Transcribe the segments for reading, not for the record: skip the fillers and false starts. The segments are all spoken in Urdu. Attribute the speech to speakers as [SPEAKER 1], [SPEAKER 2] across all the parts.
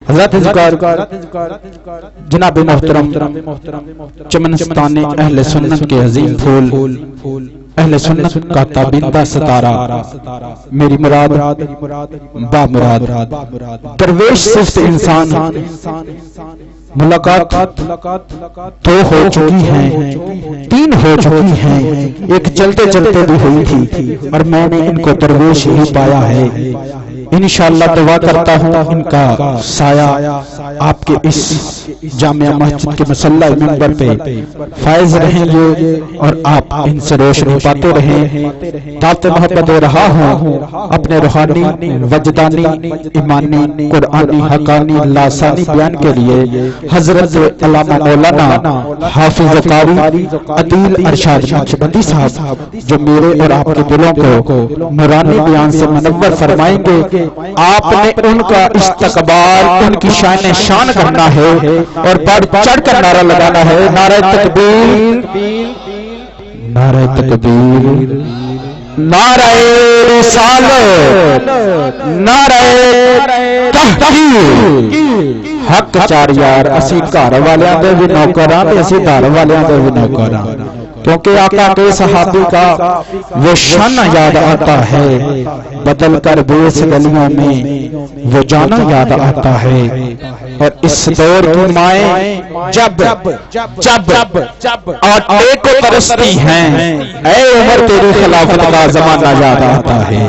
[SPEAKER 1] حضرت ذکر جناب محترم چمنستان اہل سنت کے عظیم پھول، اہل سنت کا تابندہ ستارہ، میری مراد با مراد درویش صرف انسان ملاقات دو ہو چکی ہیں، تین ہو چکی ہیں، ایک چلتے چلتے بھی ہوئی تھی اور میں نے ان کو درویش ہی پایا ہے۔ انشاءاللہ دعا کرتا ہوں ان کا سایہ آپ کے اس جامعہ مسجد کے مصلی منبر پہ فائز رہیں گے اور آپ ان سے روشنی پاتے رہیں۔ دعوت محبت دے رہا ہوں اپنے روحانی، وجدانی، ایمانی، قرآنی، حقانی، لاسانی بیان کے لیے حضرت علامہ مولانا حافظ قاری عدیل ارشاد نقشبندی صاحب، جو میرے اور آپ کے دلوں کو نورانی بیان سے منور فرمائیں گے۔ آپ نے ان کا استقبال، ان کی شان شان کرنا ہے اور بڑھ چڑھ کر نعرہ لگانا ہے، نعرہ تکبیر، نعرہ تکبیر، نعرہ رسالت، نعرہ تحقیق۔ حق چار یار اسی گھر والیاں دے بھی نوکراں تے اسی دھار والیاں دے بھی نوکراں، کیونکہ آقا کے صحابی کا وہ شان یاد آتا ہے، بدل کر بیس گلیوں میں وہ جانا یاد آتا ہے۔ اور اس دور کی مائیں جب آٹے کو ترستی ہیں، اے عمر تیری خلافت کا زمانہ یاد آتا ہے،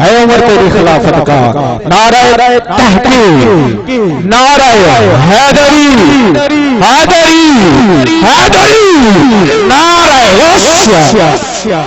[SPEAKER 1] اے عمر تیری خلافت کا نعرہ تحقیق، نعرہ حیدری، حیدری، حیدری، نعرہ وسیع۔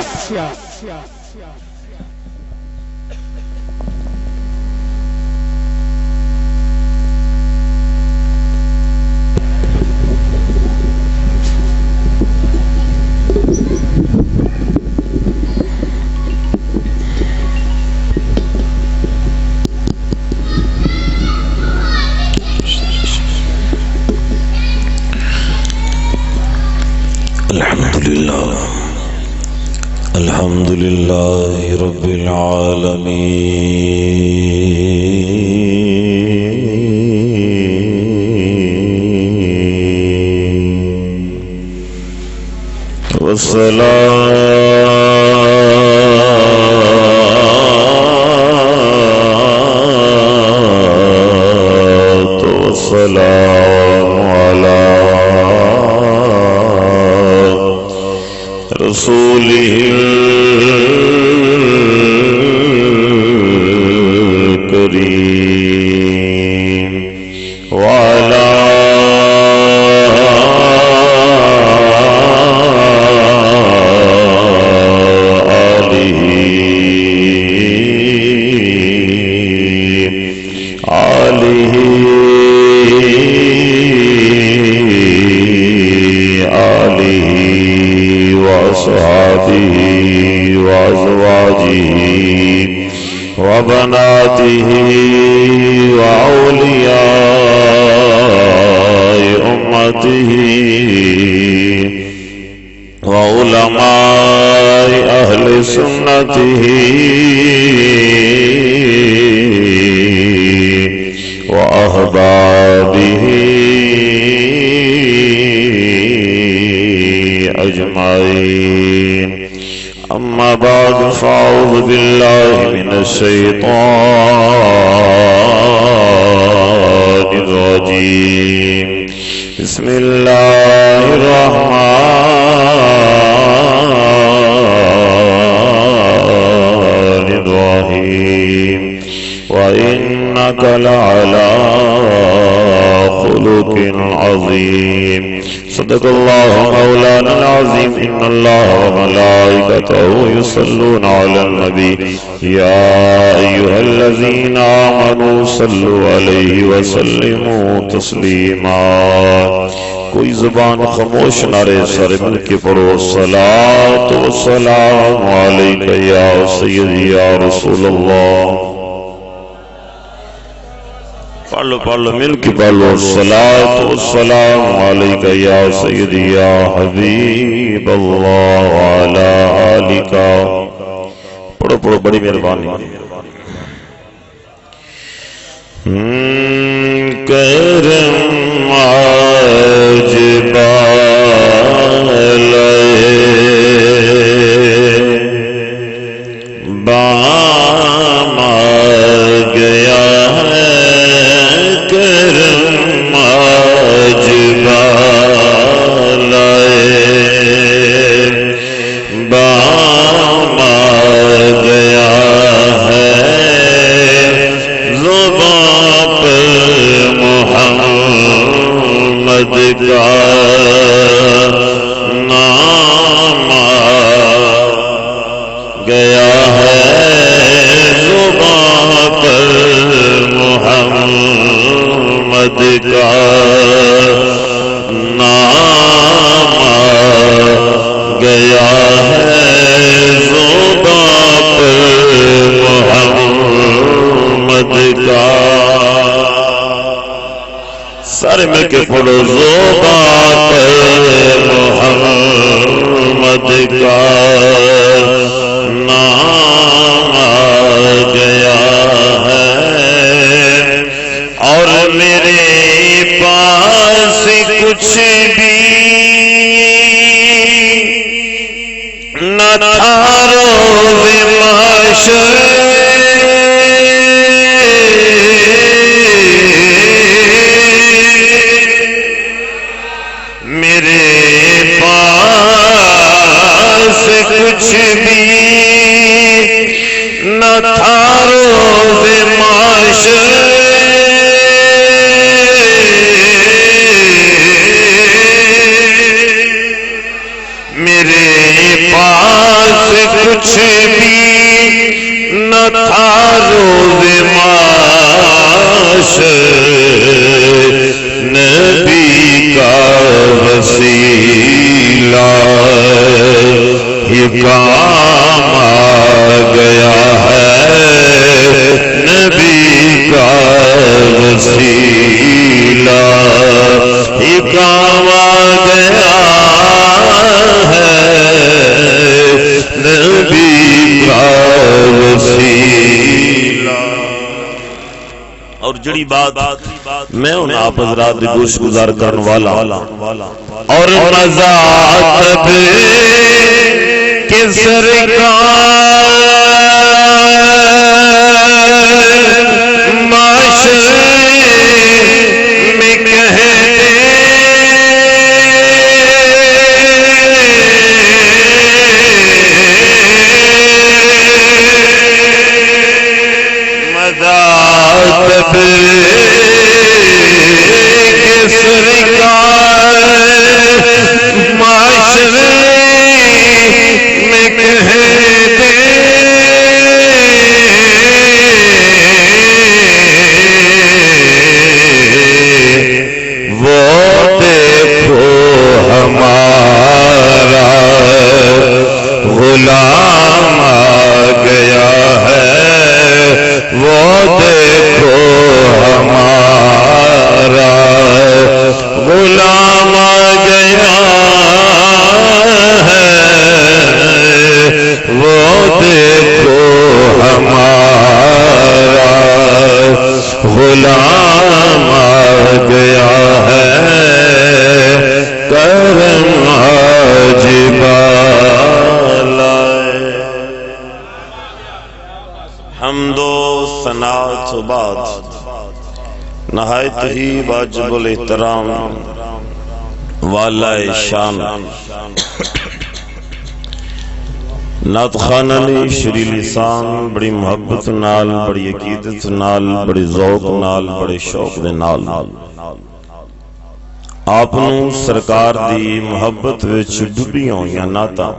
[SPEAKER 2] الحمد لله رب العالمين والسلام على رسوله الكريم وعلى آله وأصحابه وأزواجه وبناته وأولياء أمته وعلماء أهل سنته وأحبابه أجمعين۔ أما بعد فأعوذ بالله من الشيطان الرجيم، بسم الله الرحمن الرحيم، وإنك لعلى خلق عظيم۔ صدق الله مولانا العظيم۔ إن الله وملائكته يصلون على النبي يا أيها الذين آمنوا صلوا عليه وسلموا تسليما۔ کوئی زبان خاموش نہ رہے، سارے مل کے پڑھو الصلاۃ والسلام علیک یا سیدی یا رسول اللہ۔ پڑھ لو مل کے پڑھ لو الصلاۃ والسلام علیک یا سیدی یا حبیب اللہ وعلی آلک۔ پڑھو بڑی مہربانی۔ کرم آج بام آ گیا ہے کرم آج بام آ گیا ہے زبان پر محمد کا نام آ گیا ہے زبان پر محمد کا نام آ گیا ہے زبان پر محمد کا سارے مل کے پڑھو زبان پر محمد کا نام آ گیا ہے اور میرے پاس کچھ بھی نہ تھا روز محشر میرے پاس کچھ بھی نہ تھا روز محشر میرے پاس کچھ بھی نہ تھا روز محشر نبی کا وسیلہ ہی کام آ گیا ہے نبی کا وسیلہ ہی کام آ گیا ہے نبی کا وسیلہ اور جڑی بات میں ان آپ حضرات گوش گزار کرنے والا اور مذاق کے سرکار معاشرے میں کہتے مذاق کے سرکار معاشرے میں کہتے وہ دیکھو ہمارا غلام آ گیا ہے وہ دیکھو ہمارا غلام آ گیا ہے وہ دیکھو ہمارا غلام آ گیا ہے کرم آج بالائے حمد و ثنا و بعد نہایت ہی واجب الاحترام والا شان نعت خانہ نے شری لسان بڑی محبت نال بڑی عقیدت نال بڑی ذوق نال بڑے شوق دے نال آپ نو سرکار دی محبت وچ ڈبیاں ہوئیاں نعتاں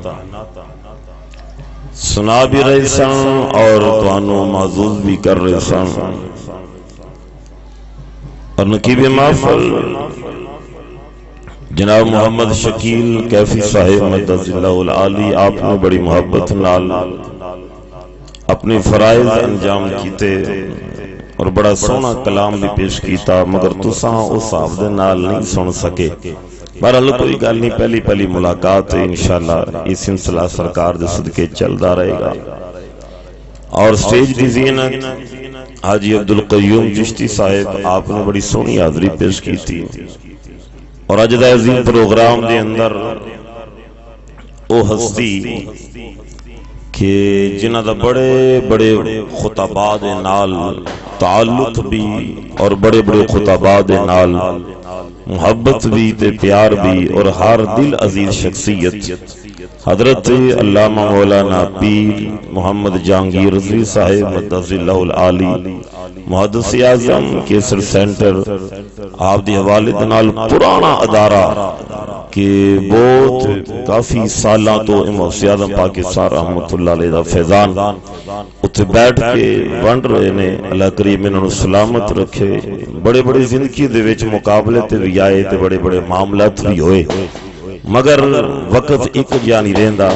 [SPEAKER 2] سنا بھی رہے سن اور توانو معزوز بھی کر رہے سن اور نقیب محفل جناب محمد شکیل کیفی صاحب مدد اللہ العالی آپ نے بڑی محبت نال اپنی فرائض انجام کیتے اور بڑا سونا کلام بھی پیش کیتا مگر تساں اس حافظ دے نال نہیں سن سکے بہرحال کوئی گل نہیں پہلی ملاقات ہے انشاءاللہ یہ سلسلہ سرکار دے صدقے چلدا رہے گا اور سٹیج دی زینت حاجی عبدالقیوم چشتی صاحب آپ نے بڑی سونی حاضری پیش کی تھی اور اج دا عظیم پروگرام دے اندر او ہستی کہ جنہ دا بڑے بڑے خطبات دے نال تعلق بھی اور بڑے بڑے خطبات دے نال محبت بھی تے پیار بھی اور ہر دل عزیز شخصیت حضرت علامہ مولانا پیر محمد جہانگیر رضوی صاحب مدث اللہ العالی محدث اعظم کیسر سینٹر آپ دی حوالے دے نال پرانا ادارہ کہ بہت کافی سالاں تو امام اعظم پاکستان رحمت اللہ علیہ دا فیضان اتھے بیٹھ کے بن رہے نے، اللہ کریم انہوں نے سلامت رکھے، بڑے بڑے زندگی دے وچ مقابلے تے بھی آئے تے بڑے بڑے معاملات بھی ہوئے، مگر وقت ایک جا نہیں رہندا،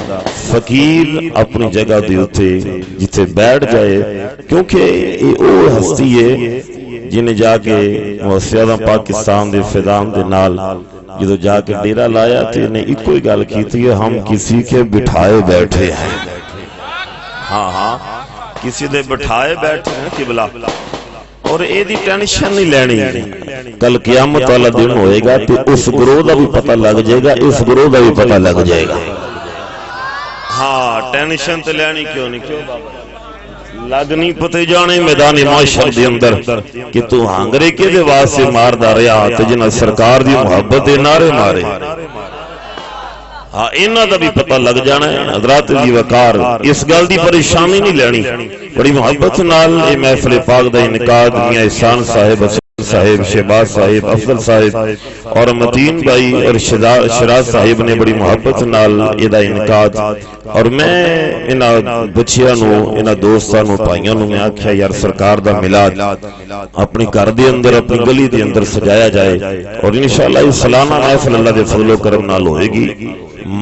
[SPEAKER 2] فقیر اپنی جگہ دے اوتے جتھے بیٹھ جائے، کیونکہ یہ او ہستی ہے جنہیں جا کے موسیقی پاکستان دے فیضان دے نال جدو جا کے ڈیرا لایا تے نے ایک کوئی گل کیتی ہے، ہم کسی کے بٹھائے بیٹھے ہیں، ہاں ہاں کسی دے بٹھائے بیٹھے ہیں قبلہ، اور اے دی ٹینشن نہیں لینی، کل قیامت والا دن ہوئے گا تے اس گروہ دا بھی پتہ لگ جائے گا، اس گروہ دا بھی پتہ لگ جائے گا، ہاں ٹینشن تے لینی کیوں نہیں، کیوں بابا لگنی پتے جانے میدان معاشر دے اندر کہ تو ہنگرے کے دے واسطے مار دا رہا تے جنہ سرکار دی محبت دے نعرے مارے، ہاں انہاں دا بھی پتہ لگ جانا ہے، حضرات دی وقار اس گل دی پریشانی نہیں لینی، بڑی محبت نال اے محفل پاک دا انعقاد میاں احسان صاحب صاحب شہباز صاحب افضل صاحب اور متین بھائی اور شراز صاحب نے بڑی محبت نال ادا انعقاد، اور میں انہاں بچیاں نو انہاں دوستاں نو بھائیاں نو میں آکھیا یار سرکار دا میلاد اپنی گھر دے اندر اپنی گلی دے اندر سجایا جائے، اور انشاءاللہ اس سالانہ محفل اللہ دے فضل و کرم نال ہوئے گی،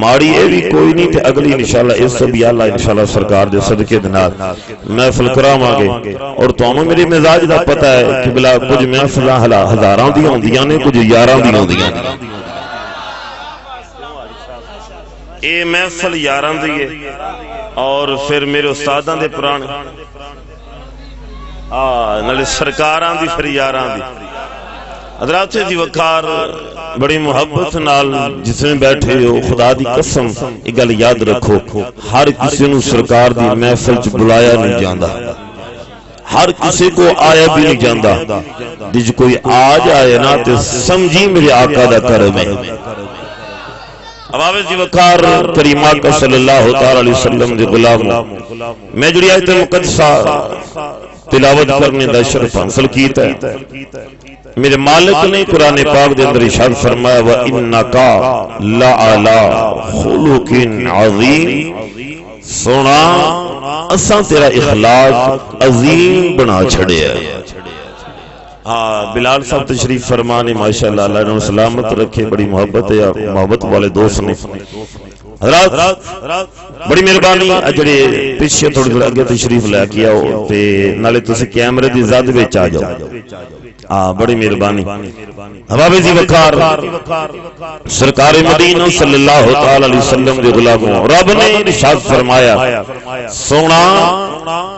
[SPEAKER 2] ماڑی اے بھی کوئی نہیں تے اگلی انشاءاللہ اس سے بھی اللہ انشاءاللہ سرکار دے صدقے دے نال محفل کراواں گے، اور تانوں میرے مزاج دا پتہ ہے کہ بلا کچھ محفلاں ہزاراں دی ہوندیاں نے، کچھ یاراں دی ہوندیاں نے، اے محفل یاراں دی ہے، اور پھر میرے استاداں دے پرانے نالے سرکاراں دی پھر یاراں دی، حضرات دی وقار بڑی محبت نال جس میں بیٹھے ہو، خدا دی قسم ایک گل یاد رکھو، ہر کسی نو سرکار دی محفل چ بلایا نہیں جاندا، ہر کسی کو آیا بھی نہیں جاندا، جس کوئی آ جائے نا تے سمجھی میرے آقا دا کرم ہے، عوام دی وقار کریم آقا صلی اللہ تعالی علیہ وسلم دے غلاموں، میں جڑی آیت مقدسہ تلاوت کرنے دا شرف حاصل کیتا ہے، میرے مالک نے قرآن پاک دے اندر ارشاد فرمایا وَإِنَّكَ لَعَلَىٰ خُلُقٍ عَظِيمٍ، سونا اساں تیرا اخلاق عظیم بنا چھڑے ہے، بلال صاحب تشریف فرمانے ماشاءاللہ اللہ نے سلامت رکھے، بڑی محبت ہے، محبت والے دوست نے، حضرات بڑی مہربانی جڑے پیچھے تھوڑی دیر اگے تشریف لے کے آؤ تے نالے تسی کیمرے دی زد وچ آ جاؤ، بڑی مہربانی، حباب دی وقار سرکار مدینہ صلی اللہ تعالی علیہ وسلم دے غلاموں، رب نے ارشاد فرمایا سونا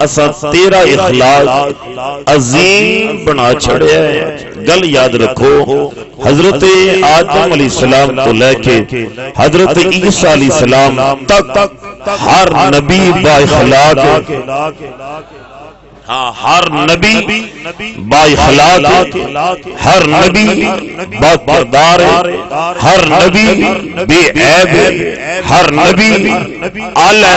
[SPEAKER 2] اسا تیرا اخلاق عظیم بنا چھڑیا ہے، گل یاد رکھو، حضرت آدم علیہ السلام تو لے کے حضرت عیسیٰ علیہ السلام تک ہر نبی با اخلاق، ہر نبی با اخلاق، ہر نبی با کردار، ہر نبی بے عیب، ہر نبی اعلی،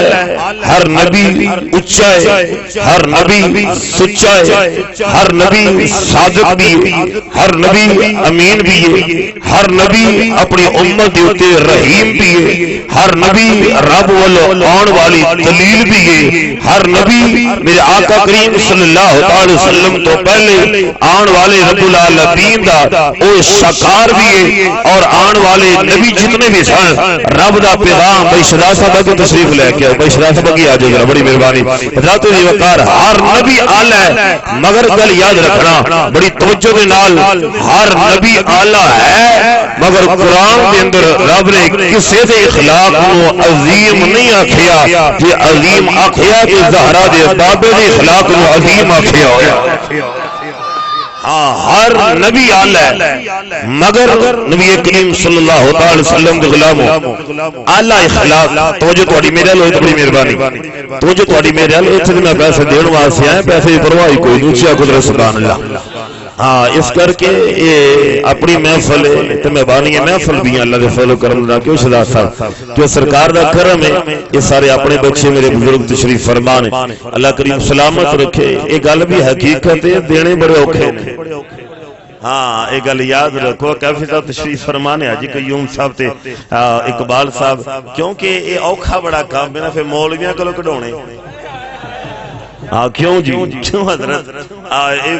[SPEAKER 2] ہر نبی اونچا ہے، ہر نبی سچا ہے، ہر نبی صادق بھی ہے، ہر نبی امین بھی ہے، ہر نبی اپنی امت دے اوتے رحیم بھی ہے، ہر نبی رب والوں آن والی دلیل بھی ہے، ہر نبی میرے آقا کریم صلی اللہ تعالی وسلم تو پہلے آن والے رب العالمین دا او شکار بھی ہے، اور آن والے نبی جتنے بھی سن رب دا پیغام بھائی شدا صاحب کو تشریف لے کے بھائی شدا صاحب کی آ جائے، بڑی مہربانی، حضرات دی وقار ہر نبی اعلی ہے، مگر گل یاد رکھنا بڑی توجہ دے نال، ہر نبی اعلی ہے مگر قرآن دے اندر رب نے کسی دے اخلاق کو عظیم نہیں آکھیا، کہ عظیم آکھیا کہ زہرا دے بابے دے اخلاق کو العظیم آخیا ہویا ہاں ہر نبی آلہ ہے مگر نبی کریم صلی اللہ تعالی وسلم دے غلاموں آلہ اخلاق توجہ تہاڈی میرے ال ہوئی تو بڑی مہربانی توجہ تہاڈی میرے ال ایتھے میں پیسے دین واسطے آیا پیسے دی پرواہ کوئی نہیں اچھا قدرت سبحان اللہ ہاں اس کر کے یہ اپنی محفل ہے تے مہربانی ہے محفل بھی اللہ دے فضل و کرم دا کیوں شدا صاحب جو سرکار دا کرم ہے یہ سارے اپنے بچے میرے بزرگ تشریف فرمان اللہ کریم سلامت رکھے یہ گل بھی حقیقت ہے دینے بڑے اوکھے نے ہاں ایک گل یاد رکھو کافی صاحب تشریف فرمانے حاجی قیوم صاحب تے اقبال صاحب کیونکہ یہ اوکھا بڑا کام ہے نا پھر مولویاں کلو کڈونے کیوں جی کیوں حضرت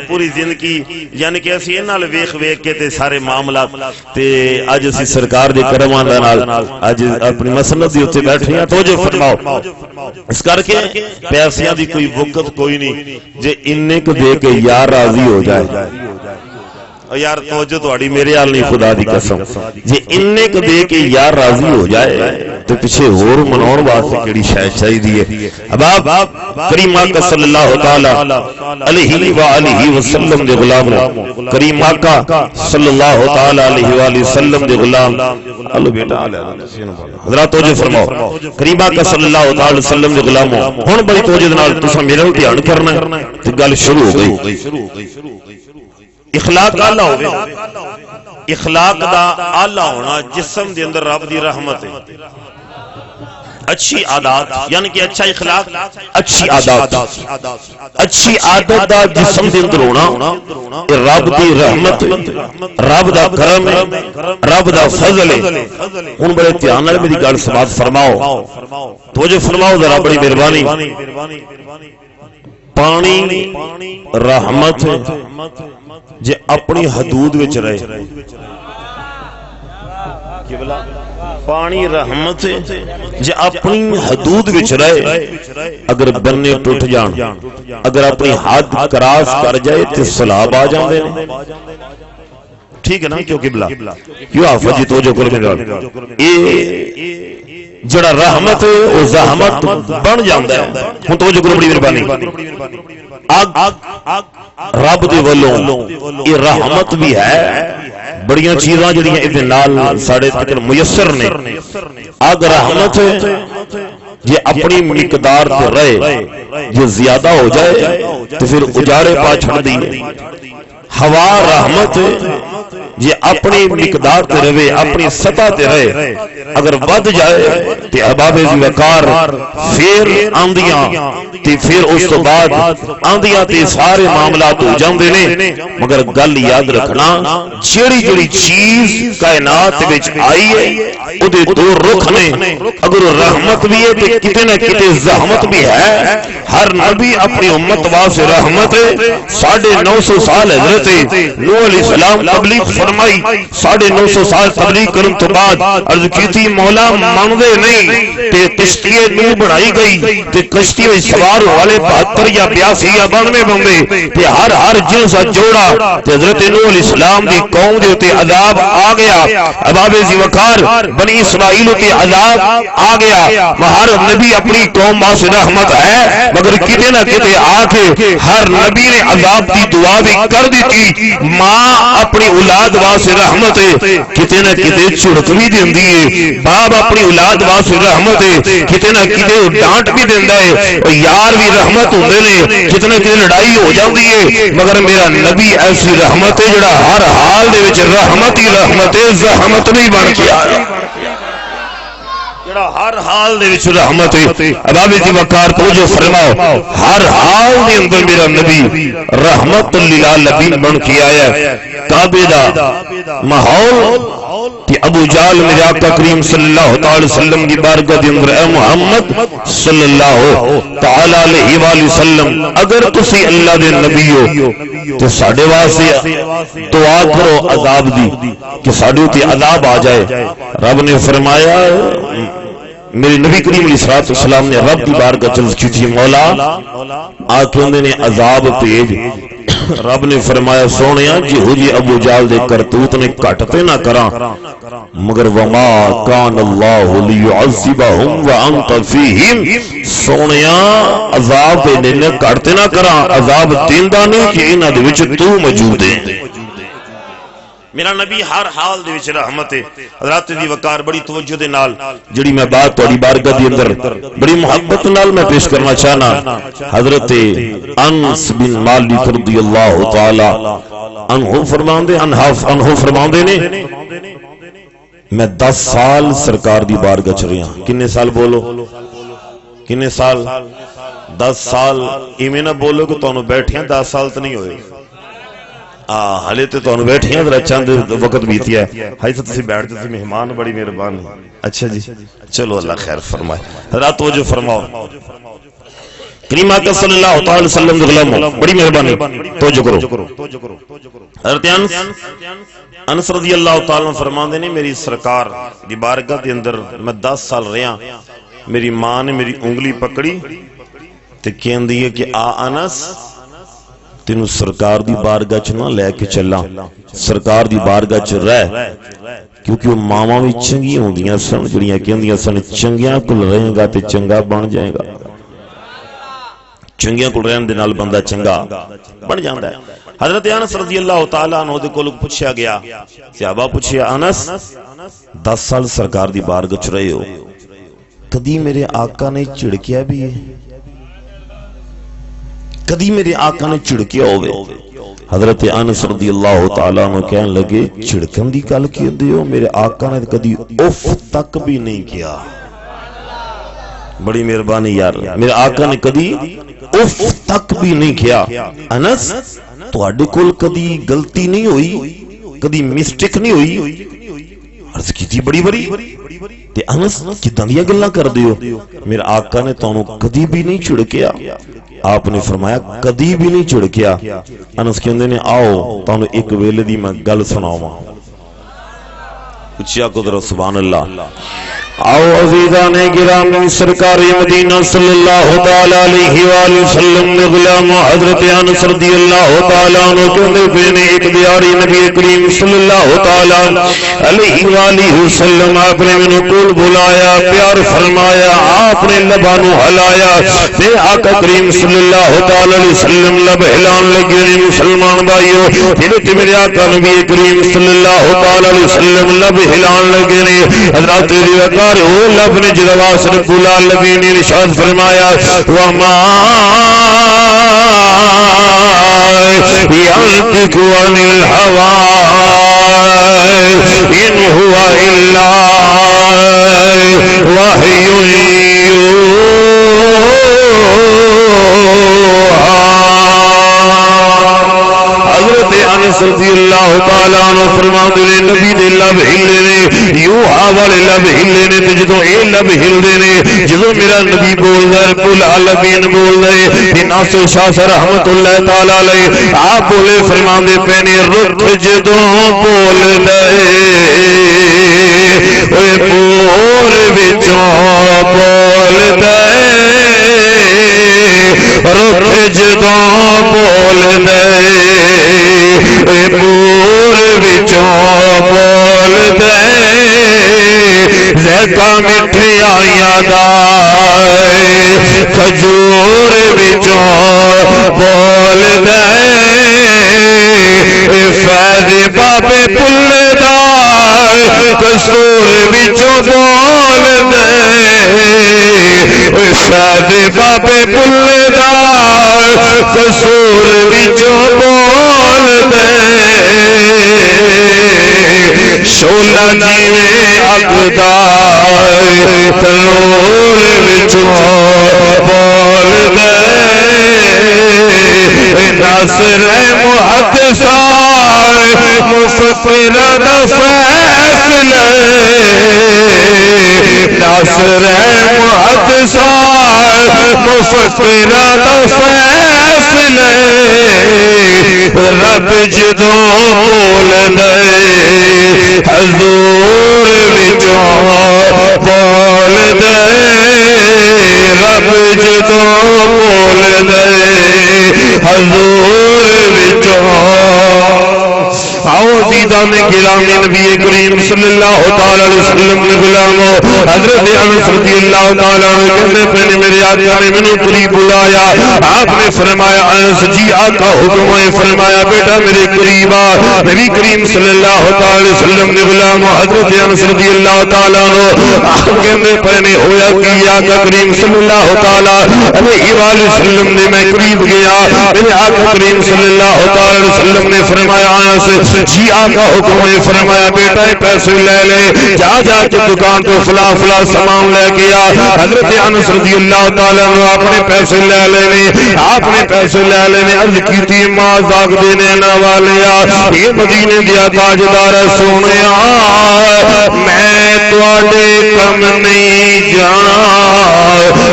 [SPEAKER 2] پوری زندگی یعنی کہ اسی انہاں ویکھ ویکھ کے تے سارے معاملات تے اج اسی سرکار دے کرماں دے نال اج اپنی مسند دے اوتے بیٹھے ہیں توجہ فرماؤ اس کر کے پیسیاں دی کوئی وقت کوئی نہیں جے اننے کو دے کے یار راضی ہو جائے یار توجہ تہاڈی میرے حال نہیں خدا دی قسم جے اننے کو دے کے یار راضی ہو جائے تو پیچھے ہور مناون واسطے کیڑی شے چاہیے احباب کریم آقا صلی اللہ تعالی علیہ والہ وسلم دے غلام کریم آقا صلی اللہ تعالی علیہ والہ وسلم دے غلام اللہ بیٹا حضرات توجہ فرماؤ کریم آقا صلی اللہ تعالی وسلم دے غلام ہن بڑی توجہ نال تساں میرے دھیان کرنا ہے تے گل شروع ہو گئی اخلاق آلہ ہوئے اخلاق دا آلہ ہونا جسم دے اندر رب دی رحمت ہے اچھی عادات یعنی کہ اچھا اخلاق اچھی عادات اچھی عادت دا جسم دے اندر ہونا رب دی رحمت رب دا کرم رب دا فضل ہے ان بڑے دھیان نال میری گل سماعت فرماؤ توجہ فرماؤ ذرا بڑی مہربانی پانی رحمت جے اپنی حدود وچ رہے پانی رحمت جے اپنی حدود وچ رہے اگر بننے ٹوٹ جان اگر اپنی حد کراس کر جائے تے سیلاب آ جاندے نے ٹھیک ہے نا کیوں قبلہ کیوں آفت جی توجہ کر اے جڑا رحمت ہے او زحمت بن جاندا ہے ہن توجہ کرو بڑی مہربانی رب دے ولوں یہ رحمت بھی ہے بڑیاں چیزاں جڑیاں اے نال ساڈے تک میسر نے اگ رحمت یہ اپنی مقدار تے رہے یہ زیادہ ہو جائے تو پھر اجاڑے پا چھڑ دی ہوا رحمت یہ اپنی مقدار تے رہے اپنی سطح تے رہے اگر ود جائے تے احباب دی وقار پھر آندیاں تے پھر اس تو بعد آندیاں تے سارے معاملات ہو جاندے نے مگر گل یاد رکھنا جیڑی جیڑی چیز کائنات وچ آئی ہے او دے دو رخ نے اگر رحمت بھی ہے تے کتے نہ کتے زحمت بھی ہے ہر نبی اپنی امت واسطے رحمت ہے 950 سال حضرت نوح علیہ السلام تبلیغ فرمائی 950 سال تبلیغ کرن تو بعد عرض کی تھی مولا ماندے نہیں تے کشتی نوح بنائی گئی تے کشتی وچ سوار والے 72 یا 82 یا 92 بندے تے ہر جنس جوڑا تے حضرت نوح علیہ السلام دی قوم دے تے عذاب آ گیا اباب ذی وقار بنی اسرائیل تے عذاب آ گیا ہر نبی اپنی قوم واسطے رحمت ہے مگر کتے نہ کتے آ کے ہر نبی نے عذاب کی دعا بھی کر دی تھی ماں اپنی اولاد واسطے رحمت ہے کتے نہ کتے چھڑک بھی دیندی ہے باپ اپنی اولاد واسطے رحمت ہے کتے نہ کتے ڈانٹ بھی دیندا ہے اور یار بھی رحمت ہوندے نے کتے نہ کتے لڑائی ہو جاندی ہے مگر میرا نبی ایسی رحمت ہے جڑا ہر حال دے وچ رحمت ہی رحمت ہے زحمت نہیں بن کے آیا ہر حال دے وچ رحمت ہے اباب ذی وقار توجہ فرماؤ ہر حال دے اندر میرا نبی رحمت للعالمین بن کے آیا ہے کعبے دا ماحول کہ ابو جہل میرے آقا کریم صلی اللہ تعالی وسلم کی بارگاہ دے اندر اے محمد صلی اللہ تعالی علیہ والہ وسلم اگر تسی اللہ دے نبی ہو تو ساڈے واسطے دعا کرو عذاب دی کہ ساڈے تے عذاب آ جائے رب نے فرمایا میرے نبی کریم علیہ السلام نے رب کی بارگاہ چل کی تھی مولا آ کے انہوں نے عذاب بھیج رب نے فرمایا سونیا جہو جی ابو جہل دے کرتوت نے گھٹ تے نہ کراں مگر وما کان اللہ لیعذبہم وانت فیہم سونیا عذاب دے نے گھٹ تے نہ کراں عذاب دیندا نہیں کہ انہاں دے وچ تو موجود ہے میرا نبی ہر حال دے وچ رحمت ہے حضرات دی وقار بڑی توجہ دے نال جڑی میں بات تہاڈی بارگاہ دے اندر بڑی محبت نال میں پیش کرنا چاہنا حضرت انس بن مالک رضی اللہ تعالی عنہ فرماندے نے میں 10 سال سرکار دی بارگاہ چ رہیا کنے سال بولو کنے سال 10 سال ایویں نہ بولو کہ تانوں بیٹھیاں 10 سال تے نہیں ہوئے حالے تے تانوں بیٹھیاں ذرا چند وقت بیتیا ہے ہائی تے تسی بیٹھ تے مہمان بڑی مہربانی اچھا جی چلو اللہ خیر فرمائے حضرات توجہ فرماؤ کریم آقا صلی اللہ تعالی وسلم دے غلامو بڑی مہربانی توجہ کرو حضرت انس رضی اللہ تعالی عنہ فرماندے نے میری سرکار دی بارگاہ دے اندر میں 10 سال رہیا میری ماں نے میری انگلی پکڑی تے کہندی ہے کہ آ انس تینوں سرکار دی بارگاہ چ نہ لے کے چلا سرکار دی بارگاہ چ رہ کیونکہ وہ ماواں وی چنگیاں ہوندیاں سن جڑیاں کہندیاں سن چنگیاں کول رہیں گا تے چنگا بن جائے گا چنگیاں کول رہن دے نال بندہ چنگا بن جاندا ہے حضرت انس رضی اللہ تعالی عنہ دے کول پوچھا گیا صحابہ پوچھیا انس 10 سال سرکار دی بارگاہ چ رہے ہو کدی میرے آقا نے چڑکیا بھی ہے کدی میرے آقا نے چڑکیا ہوئے حضرت انس رضی اللہ تعالیٰ عنہ کہنے لگے چڑکن دی گل کیندے ہو میرے آقا نے کدی اف تک بھی نہیں کیا بڑی مہربانی یار میرے آقا نے کدی اف تک بھی نہیں کیا انس تواڈے کول کدی غلطی نہیں ہوئی کدی مسٹیک نہیں ہوئی عرض کیتی بڑی بڑی تے انس کتاں دیاں گلاں کردے ہو میرے آقا نے تانوں کدی بھی نہیں چڑکیا آپ نے فرمایا کدی بھی نہیں چڑکیا انس کہندے نے آؤ تانوں ایک ویلے دی میں گل سناواں اچھا کو ذرا سبحان اللہ آؤ عزیزان گرامی سرکار مدینہ صلی اللہ تعالی علیہ وآلہ وسلم نے غلام حضرت انس رضی اللہ تعالی عنہ کہندے پے نے ایک دیاری نبی کریم صلی اللہ تعالی علیہ وآلہ وسلم آپ نے مینوں کول بلایا پیار فرمایا آپ نے لباں نوں ہلایا تے آقا کریم صلی اللہ تعالی علیہ وسلم لب ہلان لگے نے مسلمان بھائیو تے میرے آقا نبی کریم صلی اللہ تعالی علیہ وسلم لب ہلان لگے نے حضرات دی وہ لب نے جدواس رب العالمین نے ارشاد فرمایا وما ينطق عن الهوى ان هو الا وحي حضرت انس رضی اللہ تعالیٰ عنہ فرماتے ہیں نبی دے لب ہلے نے یوحا والے لب ہلے نے تے جدوں اے لب ہلدے نے جدوں میرا نبی بولدا ہے رب العالمین بولدا ہے تے ناصر شاہ رحمت اللہ تعالی علیہ آپ بولے فرماندے پے نے رخ جدوں بولدا ہے اوے پور وچوں بولدا ہے رخ جدوں بولدا ہے پور وچوں بولدا زیکا مٹھیاں دا کھجور وچوں بولدا فیض بابے پلے دا کسور وچوں بولدا فیض بابے پلے دا کسور وچوں بولدا شولا جیویں اگدار تنور وچوں بولدا ناصر محدثا مفکر دا فیصلہ ناصر محدثا مفکر دا فیصلہ رب جدوں بولدا حضور وچوں بولدا رب جدوں بولدا حضور نے غلامی نبی کریم صلی اللہ تعالی علیہ وسلم نے غلام حضرت انس رضی اللہ تعالی عنہ کہتے پہنے میرے آقا نے مجھے قریب بلایا آپ نے فرمایا انس جی آقا حکم ہے فرمایا بیٹا میرے قریب آ نبی کریم صلی اللہ تعالی علیہ وسلم نے غلام حضرت انس رضی اللہ تعالی عنہ آپ کہتے پہنے ہویا کہ آقا کریم صلی اللہ تعالی علیہ وسلم نے میں قریب گیا میرے آقا کریم صلی اللہ تعالی علیہ وسلم نے فرمایا انس جی آقا حکم ہے فرمایا بیٹا پیسے لے لے جا جا کے دکان تو فلاں فلاں سامان لے کے آ حضرت انس رضی اللہ تعالی عنہ آپ نے پیسے لے لینے آپ نے پیسے لے لینے عرض کی تھی ماں زاگ دینے نہ والے آ یہ مدینے دیا تاجدار سونے آ میں تواڈے کم نہیں جانا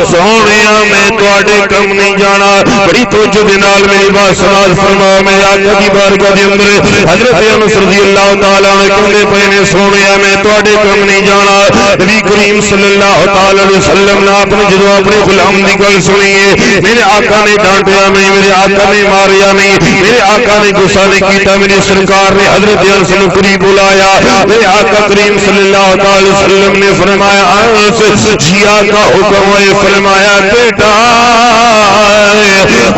[SPEAKER 2] سونے میں تواڈے کم نہیں جانا بڑی توجہ دے نال میری بات سماعت فرماؤ میں آقا دی بارگاہ دے اندر حضرت انس رضی اللہ تعالی عنہ کہندے پئے نے سونے میں تواڈے کم نہیں جانا نبی کریم صلی اللہ تعالی علیہ وسلم نے آپ نے جدوں اپنے غلام دی گل سنی ہے میرے آقا نے ڈانٹیا نہیں میرے آقا نے ماریا نہیں میرے آقا نے غصہ نہیں کیتا میری سرکار نے حضرت انس کو قریب بلایا میرے آقا کریم صلی اللہ تعالی علیہ وسلم نے فرمایا انس جی آقا حکم ہے فرمایا بیٹا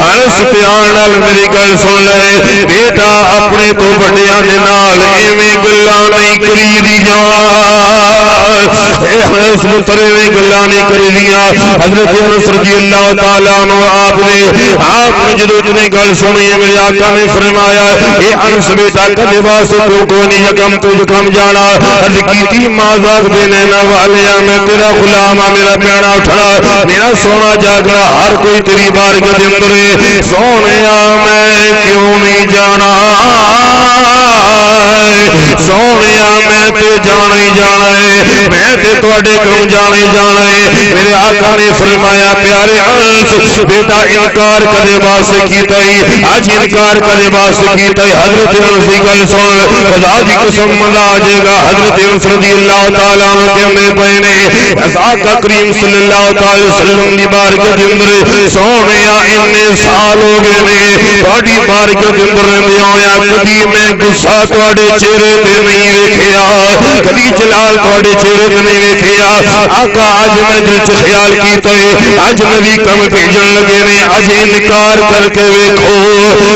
[SPEAKER 2] انس پیار نال میری گل سن لے بیٹا اپنے تو بڑیاں دے نال ایویں گلاں نہیں کری دی جا انس مترے میں گلاں نہیں کری دیا حضرت انس رضی اللہ تعالی عنہ آپ نے جدوں جنے گل سنی میرے آقا نے فرمایا اے انس بیٹا کدے واسطے تو کوئی نہیں یکم تو یکم جانا عرض کیتی مازاق دینے نہ والیا میں تیرا غلام ہاں میرا پیارا اٹھا میرا سونا جاگا ہر کوئی تیری بارگاہ دے اندر سونیا میں کیوں نہیں جانا سونیا میں تے جانا ہی جانا ہے میں تے تواڈے کم جانا ہی جانا ہے میرے آقا نے فرمایا پیارے انس بیٹا انکار کدے واسطے کیتا ہی اج انکار کدے واسطے کیتا ہی حضرت انس دی گل سن خدا دی قسم مزہ آ جائے گا حضرت انس رضی اللہ تعالی عنہ کہندے پئے نے آقا کریم صلی اللہ تعالی وسلم دی بارگاہ دے اندر سونیا اتنے سال ہو گئے نے تواڈی بارگاہ دے اندر رہندے ہویا کبھی میں غصہ تواڈے چہرے تے نہیں ویکھیا کبھی جلال تواڈے چہرے تے نہیں ویکھیا آقا اج میں دل چ خیال کیتا ہے اج نبی کم بھیجن لگے نے اج انکار کر کے ویکھو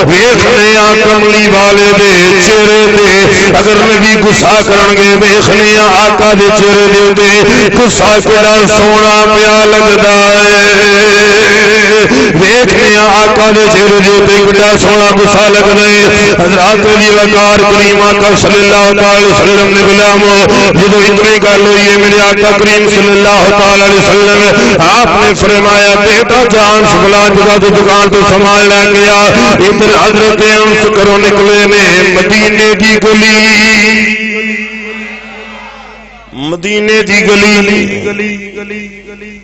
[SPEAKER 2] ویکھنے آ کملی والے دے چہرے تے اگر نبی غصہ کرن گے ویکھنے آقا دے چہرے دے غصہ کیڑا سونا پیا لگدا ہے ویکھنے آقا دے چہرے تے کیڑا سونا غصہ لگدا ہے حضرات دی وقار کریم آقا صلی اللہ تعالی وسلم نے غلام جدوں اتنی گل ہوئی ہے میرے آقا کریم صلی اللہ تعالی علیہ وسلم آپ نے فرمایا بیٹا جان فلان جگہ تو دکان تو سامان لے گیا ادھر حضرت انس کرو نکلے نے مدینے دی گلی مدینے دی گلی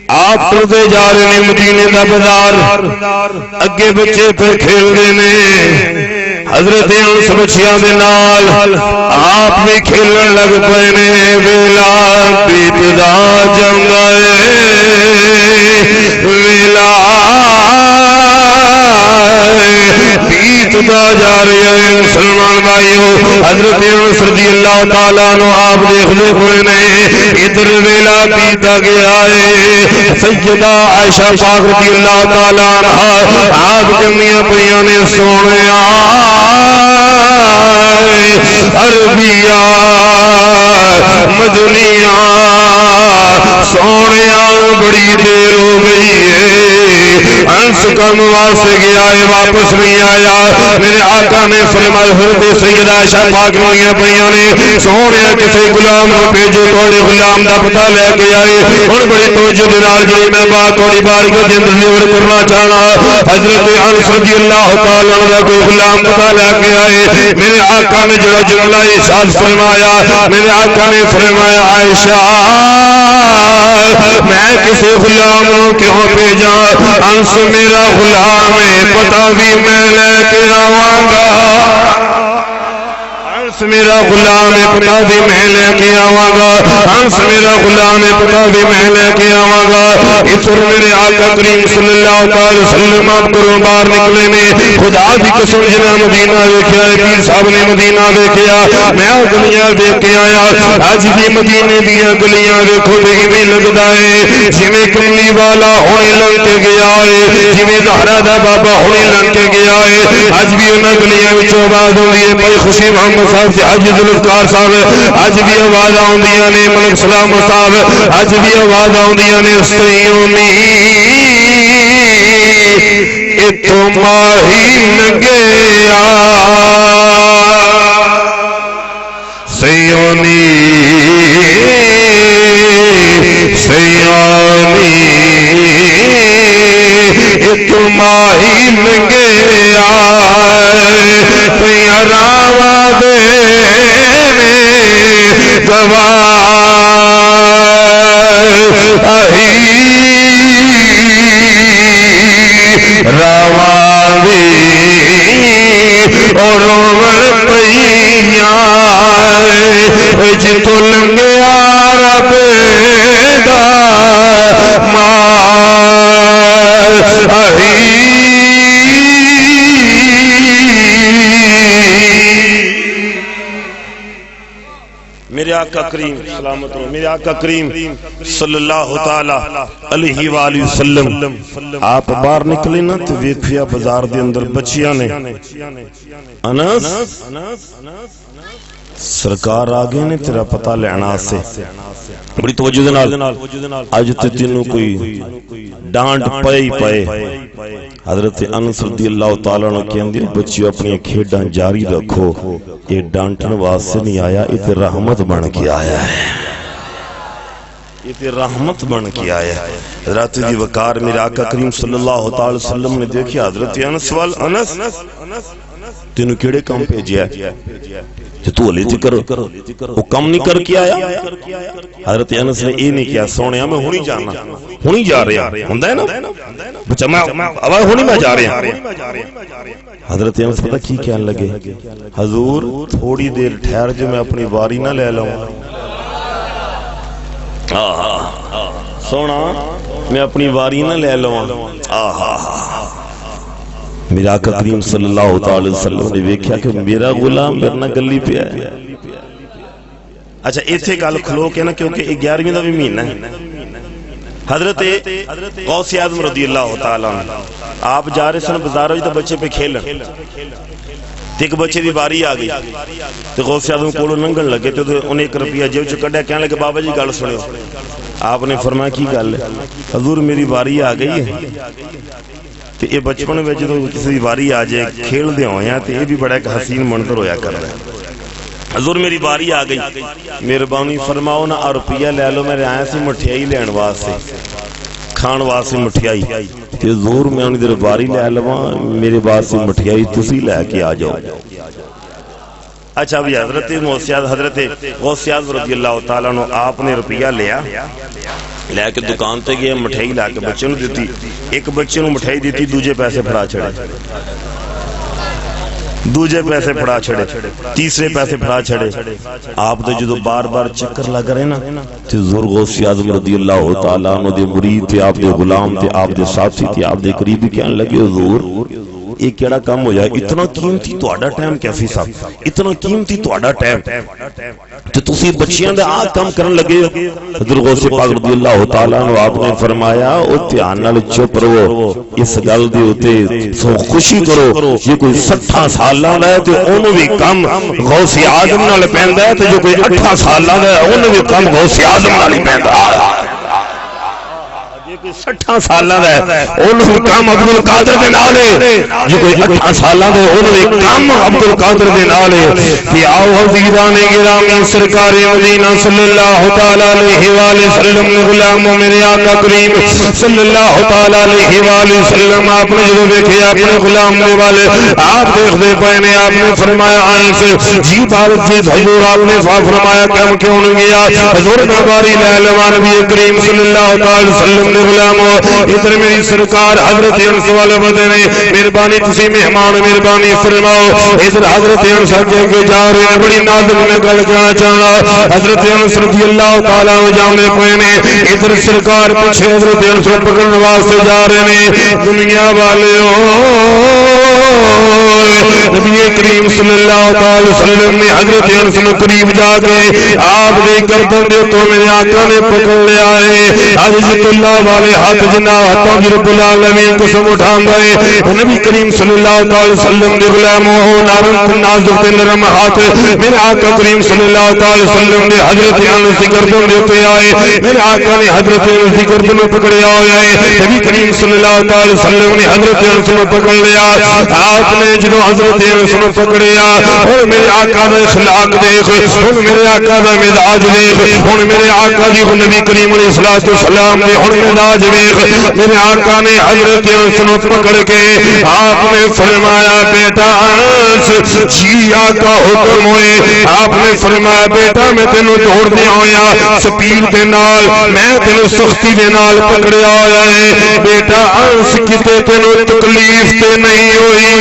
[SPEAKER 2] آپ ٹرتے جا رہے ہیں مدینے دا بازار اگے بچے پہ کھیل رہے نے حضرت انس بچیاں دے نال آپ بھی کھیلن لگ پئے نے ویلا بیتدا جاندا ویلا بیتدا جا رہا ہے مسلمان بھائیو حضرت انس رضی اللہ تعالیٰ عنہ آپ دیکھتے ہوئے نے ادھر ویلا بیتا گیا ہے سیدہ عائشہ پاک رضی اللہ تعالیٰ عنہ آپ جمعیاں پریاں نے سونے عربیہ مدنیہ سونے بڑی دیر ہو گئی ہے انس کم واسطے گیا ہے واپس نہیں آیا میرے آقا نے فرمایا حضرت سیدہ عائشہ پاک ہوئیاں پئیاں نے سونے کسی غلام کو بھیجو تھوڑے غلام دا پتہ لے کے آئے ہن بڑی توجہ دے نال جڑی میں بات تھوڑی بارگاہ دے اندر ذکر کرنا چاہنا حضرت انس رضی اللہ تعالی عنہ دا کوئی غلام پتہ لے کے آئے میرے آقا نے جڑا جملہ ارشاد فرمایا میرے آقا نے فرمایا عائشہ میں کسی غلام کو کیوں بھیجا انس میرا غلام ہے پتہ بھی میں لے کے آواں گا
[SPEAKER 3] ہنس میرا غلام ہے پتا بھی میں لے کے آواں گا، ہنس میرا غلام ہے پتا بھی میں لے کے آواں گا۔ اتر میرے آقا کریم صلی اللہ علیہ وسلم آپ گھروں باہر نکلے نے، خدا دی قسم جنہاں مدینہ دیکھیا ہے، پیر صاحب نے مدینہ دیکھیا، میں گلیاں دیکھ کے آیا، اج بھی مدینے دیا گلیاں دیکھو تے ایویں لگدا ہے جویں کملی والا ہونے لنگ کے گیا ہے، جویں زہرا دا بابا ہونے لنگ کے گیا ہے۔ اج بھی انہاں گلیاں وچوں آواز آندی ہے، بھائی خوشی محمد صاحب تے حج ذوالفقار صاحب، اج بھی آواز آندیاں نے ملک سلام صاحب، اج بھی آواز آندیاں نے سیونی اتو ماہی لگیا سیونی سیونی اتو ماہی لگیا پیا راوا دے گواہ راوی اور پیا جتو لنگیا رب دا
[SPEAKER 2] میرے آقا کریم سلامت رہو، میرے آقا کریم صلی اللہ تعالی علیہ وآلہ وسلم آپ باہر نکلے نا تو ویکھیا بازار دے اندر بچیاں نے، انس سرکار آگے نے تیرا پتہ لینا سے بڑی توجہ دے نال، اج تے تینوں کوئی ڈانٹ پئے حضرت انس رضی اللہ تعالیٰ عنہ کہندے بچیو اپنی کھیڈاں جاری رکھو، یہ ڈانٹن واسطے نہیں آیا، یہ تے رحمت بن کے آیا ہے، یہ تے رحمت بن کے آیا ہے۔ حضرت دی وقار میرے آقا کریم صلی اللہ تعالی وسلم نے دیکھیا حضرت انس وال، انس تینوں کیڑے کام بھیجیا ہے تو علی ذکر وہ کم نہیں کر کے آیا؟ حضرت انس نے یہ نہیں کیا سونیا میں ہونی جانا ہونی جا رہا ہوندہ ہے نا بچہ میں ہونی میں جا رہا۔ حضرت انس پتہ کی کہنے لگے حضور تھوڑی دیر ٹھہر جو میں اپنی واری نہ لے لوں، سونا میں اپنی واری نہ لے لوں۔ میرا آقا کریم صلی اللہ علیہ وسلم نے دیکھا کہ میرا غلام میرنا گلی پہ ہے۔ اچھا ایتھے گل کھلو کے نا کیونکہ 11ویں دا بھی مہینہ ہے۔ حضرت غوث اعظم رضی اللہ تعالیٰ عنہ آپ جا رہے سن بازار ہوئی تو بچے پہ کھیلن، ایک بچے دی باری آ گئی تو غوث اعظم کولو ننگن لگے تو انہیں 1 روپیہ جیب چ کڈیا، کہنے لگے بابا جی گل سنو۔ آپ نے فرمایا کی گل ہے؟ حضور میری باری آ گئی ہے کہ یہ بچپن میں جو کسی واری آ جائے کھیل دے ہوئے ہیں تو یہ بھی بڑا ایک حسین منظر ہویا کر رہا ہے۔ حضور میری باری آ گئی، مہربانی فرماؤ نا روپیہ لے لو، میں آیا سی مٹھیائی لین واسطے کھان واسطے مٹھیائی، کہ حضور میں انہیں دیر باری لے لواں میرے واسطے مٹھیائی تسی لے کے آ جاؤ۔ اچھا بھی حضرت غوث اعظم رضی اللہ تعالیٰ عنہ آپ نے روپیہ لیا، لے کے دکان تے گئے، مٹھائی لا کے بچے نو دیتی، ایک بچے نو مٹھائی دیتی، دوجے پیسے پھڑا چھڑے، دوجے پیسے پھڑا چھڑے، تیسرے پیسے پھڑا چھڑے۔ آپ دے جدو بار بار چکر لگ رہے نا تے حضور غوث اعظم رضی اللہ تعالیٰ عنہ دے مرید تے آپ دے غلام تے آپ دے ساتھی تے آپ دے قریبی کہنے لگے حضور یہ کیڑا کام ہو جائے، اتنا قیمتی تہاڈا ٹائم کیفی صاحب، اتنا قیمتی تہاڈا ٹائم تے تسی بچیاں دے آ کام کرن لگے۔ حضرت غوث پاک رضی اللہ تعالیٰ عنہ آپ نے فرمایا او دھیان نال چپ رہو، اس گل دے اوتے سو خوشی کرو، یہ کوئی 60 سالاں دا ہے تے اونوں بھی کم غوث اعظم نال پیندا ہے تے جو کوئی 8 سالاں دا ہے اونوں بھی کم غوث اعظم نال ہی پیندا ہے۔ 60 سالاں دا ہے اونوں بھی کم عبد القادر دے نال ہے، جو کوئی 8 سالاں دا ہے اونوں بھی کم عبد القادر دے نال ہے۔ کہ آؤ حضران گرامی سرکار مدینہ صلی اللہ تعالی علیہ وآلہ وسلم غلام میرے آقا کریم صلی اللہ تعالی علیہ وآلہ وسلم آپ نے جو دیکھے اپنے غلام نے والے آپ دیکھ دے پائے نے، آپ نے فرمایا آئیں سے جی بارت جی حضور، آپ نے فرمایا کم کیوں نہیں گیا؟ حضور میں باری لے لوا، نبی کریم صلی اللہ تعالی وسلم نے
[SPEAKER 3] غلامو ادھر میری سرکار حضرت انس والے بندے نے مہربانی تسی مہمان مہربانی فرماؤ ادھر حضرت انس کے جا رہے ہیں بڑی نازک میں گل کہنا چاہنا حضرت انس رضی اللہ تعالی عنہ جانے پے نے ادھر سرکار پیچھے حضرت انس کو پکڑنے واسطے جا رہے ہیں دنیا والے نبی کریم صلی اللہ علیہ وسلم نے حضرت انس کو قریب جا کے آپ نے گردن دے تو میرے آقا نے پکڑ لیا ہے حضرت اللہ والے ہاتھ جنا ہاتھوں کی رب العالمین قسم اٹھا گئے نبی کریم صلی اللہ علیہ وسلم نے غلاموں نرم نازک نرم ہاتھ میرے آقا کریم صلی اللہ علیہ وسلم نے حضرت انس کی گردن دے پہ آئے میرے آقا نے حضرت انس کی گردن میں پکڑیا ہوا ہے نبی کریم صلی اللہ علیہ وسلم نے حضرت انس کو پکڑ لیا آپ نے جنہوں حضرت انس کو پکڑیا اور میرے آقا نے اخلاق دیکھ اور میرے آقا کا مزاج دیکھ اور میرے آقا دی نبی کریم علیہ الصلوۃ والسلام نے اور مزاج دیکھ میرے آقا نے حضرت انس کو پکڑ کے آپ نے فرمایا بیٹا انس جی آقا حکم ہوئے آپ نے فرمایا بیٹا میں تینوں توڑ دیا ہویا سپیڈ دے نال میں تینوں سختی دے نال پکڑیا ہویا ہے بیٹا انس کتے تینوں تکلیف تے نہیں ہوئی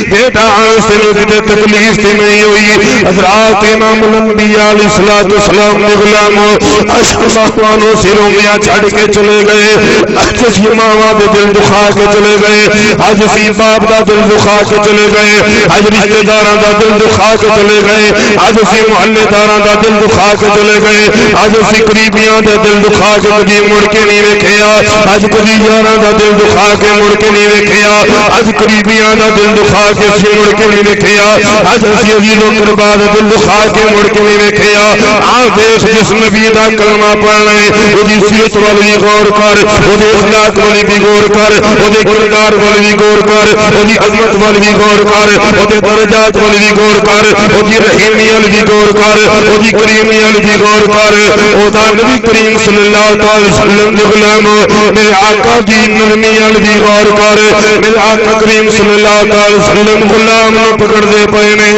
[SPEAKER 3] بیٹا انس تینوں کتے تکلیف تے نہیں ہوئی حضرات امام الانبیاء علیہ الصلوۃ والسلام نے غلاموں اشقانوں سروں میں چھڑ کے چلے گئے اج سی ماواں دے دل دکھا کے چلے گئے اج سی باپ دا دل دکھا کے چلے گئے اج رشتہ داراں دا دل دکھا کے چلے گئے اج سی محلے داراں دا دل دکھا کے چلے گئے اج سی قریبیاں دا دل دکھا کے کبھی مڑ کے نہیں ویکھیا اج کبھی یاراں دا دل دکھا کے مڑ کے نہیں ویکھیا اج قریبیاں دا دل دکھا کے سی مڑ کے نہیں ویکھیا اج سی عزیزوں قربا دا دل دکھا کے مڑ کے نہیں ویکھیا آ دیکھ جس نبی دا کلمہ پڑھنا ہے اودی سیرت والی غور کر اودے اخلاق والی بھی غور کر اودے کردار والی بھی غور کر اودی عظمت والی بھی غور کر اودے درجات والی بھی غور کر اودی رحیمی والی بھی غور کر اودی کریمی والی بھی غور کر اودا نبی کریم صلی اللہ علیہ وسلم دے غلام میرے آقا دی نرمی والی بھی غور کر میرے آقا کریم صلی اللہ علیہ وسلم غلام نو پکڑ دے پئے نے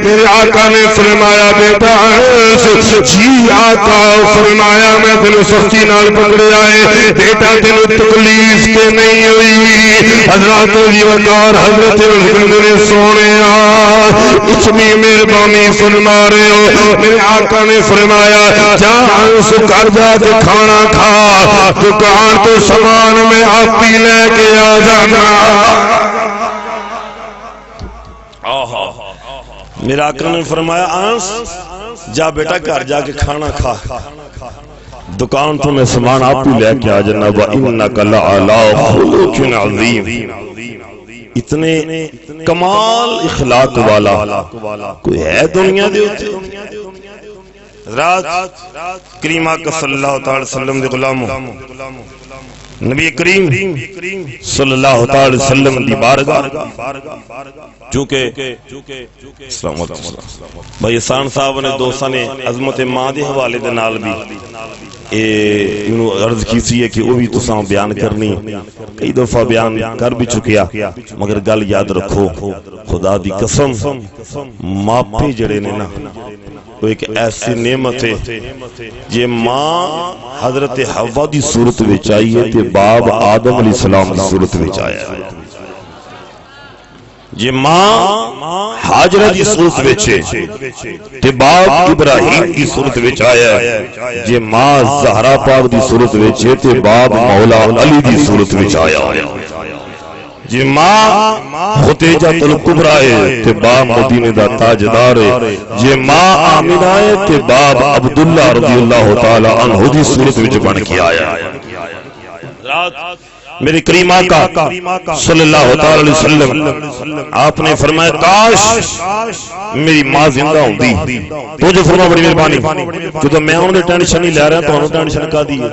[SPEAKER 3] میرے آقا نے فرمایا بیٹا جی آقا فرمایا میں تینوں سختی نال پکڑیا ہے بیٹا تینوں تکلیف تے نہیں ہوئی حضرات دی وقار حضرت نے سونے اتنی مہربانی فرما رہے ہو میرے آقا نے فرمایا جا انس گھر جا کے کھانا کھا دکان تو سامان میں آپ ہی لے کے آ جانا
[SPEAKER 2] میرا آقا نے فرمایا انس جا بیٹا گھر جا کے کھانا کھا دکان تو میں سامان آپ ہی لے کے آ جانا وَإِنَّكَ لَعَلَىٰ خُلُقٍ عَظِيمٍ اتنے کمال اخلاق والا کوئی ہے دنیا دے ہوتے رات کریم آقا صلی اللہ علیہ وسلم دے غلاموں نبی کریم صلی اللہ علیہ وسلم دی بارگاہ چونکہ السلام علیکم بھائی احسان صاحب نے دوستاں نے عظمت ماں دے حوالے دے نال بھی انہوں عرض کی سی ہے کہ وہ بھی تساں بیان کرنی کئی دفعہ بیان کر بھی چکیا مگر گل یاد رکھو خدا دی قسم ماپے جڑے نے نا وہ ایک ایسی نعمت ہے یہ ماں حضرت حوا دی صورت وچ آئی ہے تے باپ آدم علیہ السلام دی صورت وچ آیا ہے یہ ماں حاجرہ دی صورت وچ ہے تے باپ ابراہیم دی صورت وچ آیا ہے یہ ماں زہرا پاک دی صورت وچ ہے تے باپ مولا علی دی صورت وچ آیا ہے یہ ماں خدیجہ الکبریٰ ہے تے باپ مدینے دا تاجدار ہے یہ ماں آمنہ ہے تے باپ عبداللہ رضی اللہ تعالی عنہ دی صورت وچ بن کے آیا ہے میرے کریم آقا صلی اللہ علیہ وسلم آپ نے فرمایا کاش میری ماں زندہ ہوندی تو جو فرما بڑی مہربانی کیونکہ میں انہوں نے ٹینشن نہیں لے رہا تو انہوں ٹینشن کا دی ہے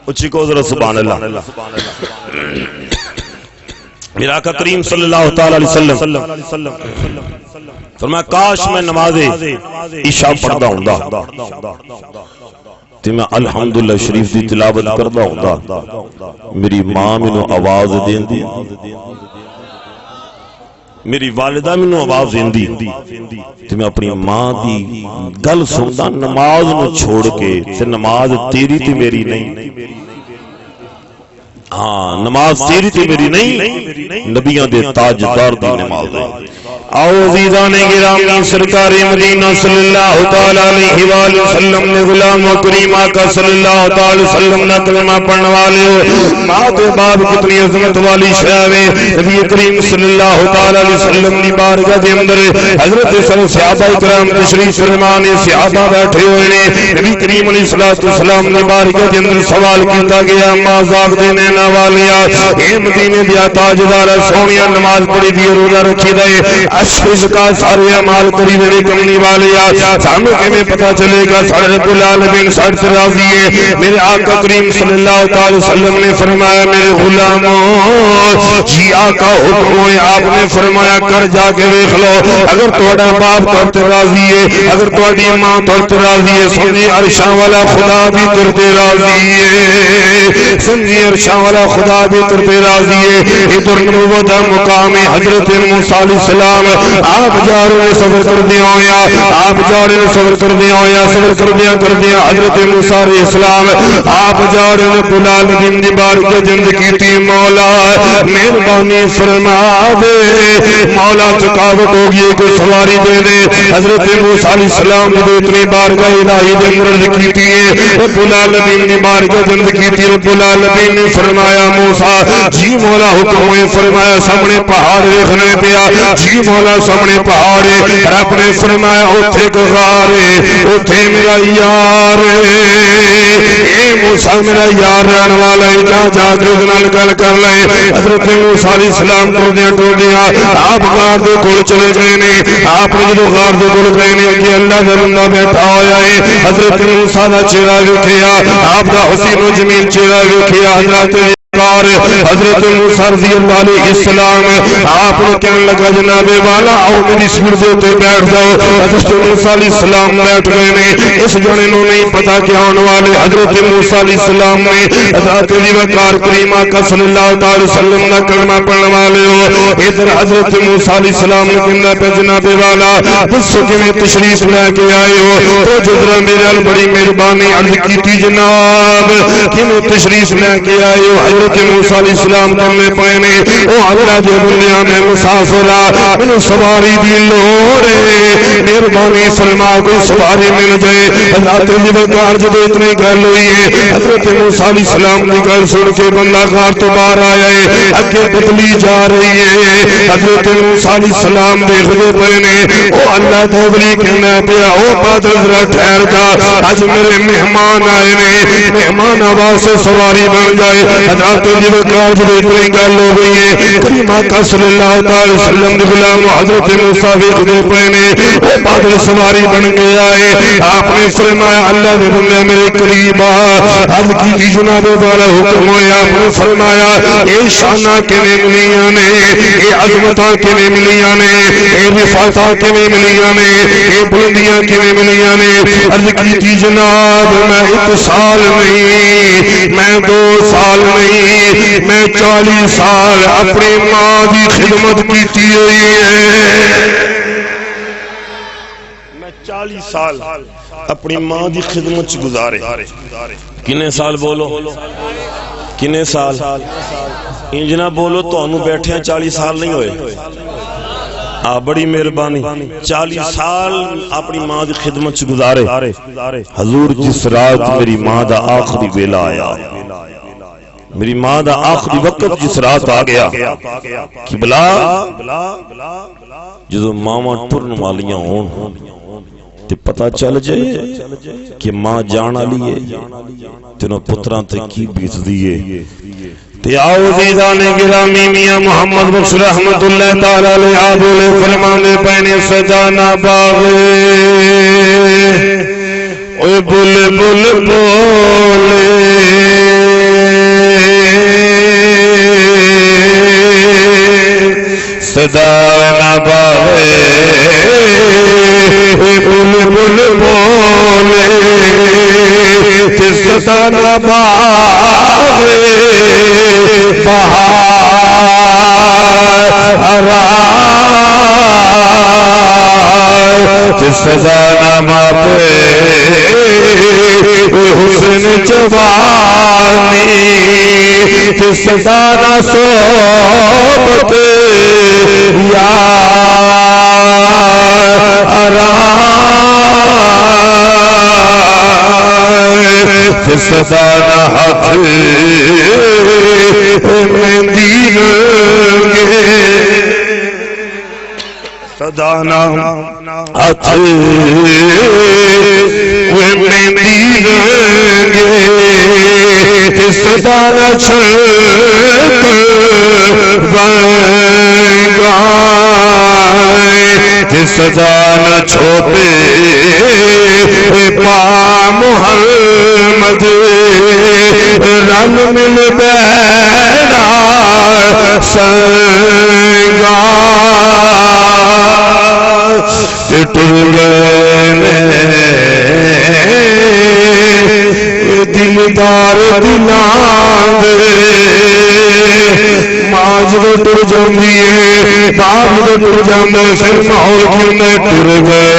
[SPEAKER 2] اچھی کو ذرا سبحان اللہ میرا آقا کریم صلی اللہ علیہ وسلم فرمایا کاش میں نماز عشاء پڑھدا ہوندا تے میں الحمدللہ شریف دی تلاوت کردا ہوندا میری ماں مینوں آواز دیندی میری والدہ مینوں آواز دیندی تے میں اپنی ماں دی گل سندا نماز نو چھوڑ کے تے نماز تیری تے میری نہیں ہاں نماز تیری تے میری نہیں نبیاں دے تاجدار دی نماز ہے
[SPEAKER 3] آؤ عزیزان گرامی سرکار مدینہ صلی اللہ تعالی علیہ وآلہ وسلم نے غلام و کریم آقا صلی اللہ تعالی وسلم نے کلمہ پڑھنے والے ہو ماں تو باپ کتنی عظمت والی شاوے نبی کریم صلی اللہ تعالی علیہ وسلم نے بارگاہ دے اندر حضرت صحابہ کرام تشریف فرمانے صحابہ بیٹھے ہوئے نے نبی کریم علیہ السلام نے بارگاہ دے اندر سوال کیتا گیا ماں زاغ دے نینا والیا اے مدینے دیا تاجدار سونیا نماز پڑھی دی روزہ رکھی دے اشخاص کا سارے اعمال کری دے کمنی والے سامنے میں پتہ چلے گا سارے رب العالمین سارے سے راضی ہے میرے آقا کریم صلی اللہ تعالی وسلم نے فرمایا میرے غلاموں جی آقا حکم ہے آپ نے فرمایا کر جا کے دیکھ لو اگر تہاڈا باپ تر تے راضی ہے اگر تہاڈی ماں تر تے راضی ہے سنی عرشاں والا خدا بھی تر تے راضی ہے سنی عرشاں والا خدا بھی تر تے راضی ہے ادھر نبوت مقام حضرت موسیٰ علیہ السلام آپ جا رہے صبر کر دیا ہویا آپ جا رہے صبر کر دیا ہویا صبر کر دیا حضرت موسیٰ علیہ السلام آپ جا رہے بلال دن دی بار کے جند کی تھی مولا مہربانی فرما دے مولا تھکاوٹ ہوگی کوئی سواری دے دے حضرت موسیٰ علیہ السلام نے اتنی بارگاہ الہی دے اندر کی تھی بلال دن دی بار کے جند کی تھی بلال دن نے فرمایا موسیٰ جی مولا حکم ہے فرمایا سامنے پہاڑ دیکھنے پیا جی مولا سامنے پہاڑ رب نے فرمایا اوتھے کو غار اوتھے میرا یار اے موسیٰ میرا یار رہن والا ہے جا کے اس نال گل کر لے حضرت موسیٰ علیہ السلام ٹر دیا آپ غار دے کول چلے گئے نے آپ نے جو غار دے کول گئے نے کہ اللہ دا بندہ بیٹھا ہویا ہے حضرت موسیٰ دا چہرہ ویکھیا آپ دا حسین و جمیل چہرہ ویکھیا حضرت موسیٰ رضی اللہ علیہ السلام آپ نے کہنے لگا جناب والا آؤ میری سیر دے تے بیٹھ جاؤ حضرت موسیٰ علیہ السلام بیٹھ گئے نے اس جنے نو نہیں پتا کہ آنے والے حضرت موسیٰ علیہ السلام نے حضرت وقار کریم آقا صلی اللہ تعالی وسلم نے کلمہ پڑھنے والے ہو ادھر حضرت موسیٰ علیہ السلام نے کہنا پہ جناب والا دسو کہ میں تشریف لے کے آئے ہو تو جدرا میرے بڑی مہربانی عرض کی تھی جناب کہ میں تشریف لے کے آئے ہو حضرت موسیٰ علیہ السلام کمے پہنے او اللہ دے دنیا میں مسافرہ انہوں سواری دی لوڑے مہربانی فرما کو سواری مل جائے حضرت وقار جب اتنی گل ہوئی ہے حضرت موسیٰ علیہ السلام کی گل سن کے بندہ غار تو باہر آیا ہے اگے بدلی جا رہی ہے حضرت موسیٰ علیہ السلام دیکھ دے پہنے او اللہ دوبلی کہنا پیا او بادل ذرا ٹھہر جا آج میرے مہمان آئے نے مہمان آواز سے سواری بن جائے حضرت وقار جب اتنی گل ہو گئی ہے کریم آقا صلی اللہ تعالی وسلم نے غلام حضرت موسیٰ دیکھ دے پہنے او بادل سواری بن گیا ہے آپ نے فرمایا اللہ نے بندے میرے قریب حد کی جناب والا حکم ہے آپ نے فرمایا اے شانہ کے نے ملیاں نے اے عظمتہ کے نے ملیاں نے اے رفعتہ کے نے ملیاں نے اے بلندیاں کے نے ملیاں نے عرض کی تھی جناب میں 1 سال نہیں میں 2 سال نہیں میں 40 سال اپنی ماں دی خدمت کیتی ہوئی ہے میں 40 سال اپنی ماں دی خدمت چ گزارے کنے سال بولو کنے سال انجنا بولو تو انہوں بیٹھے ہیں 40 سال نہیں ہوئے بڑی مہربانی 40 سال اپنی ماں دی خدمت چ گزارے حضور جس رات میری ماں دا آخری ویلا آیا میری ماں دا آخری وقت جس رات آ گیا کہ بلا جدو ماما ٹرن والیاں ہون تے پتہ چل جائے کہ ماں جانا لیے تینوں پتران تے کی بیت دیئے تے آؤ دیدان گرامی میاں محمد بشیر احمد اللہ تعالی علیہ عادل فرمانے پہنے سجانا باغے اوے بول بول بولے سجانا باغے بول بول بولے سجانا باغے بہار سزا نامہ پہ حسن جوانی سزا نہ صحبت یار سزا نہ ہاتھ میں دین گے سزا نہ ہاتھ میں دین گے سزا نہ چھت بنگائے سزا نہ چھوٹے پا محمد رن مل بینا سنگا ٹر گئے دلدار دلان ماں جب ٹر جاندی ہے باپ جب ٹر جاندے پھر ماحول کیوں میں ٹر گئے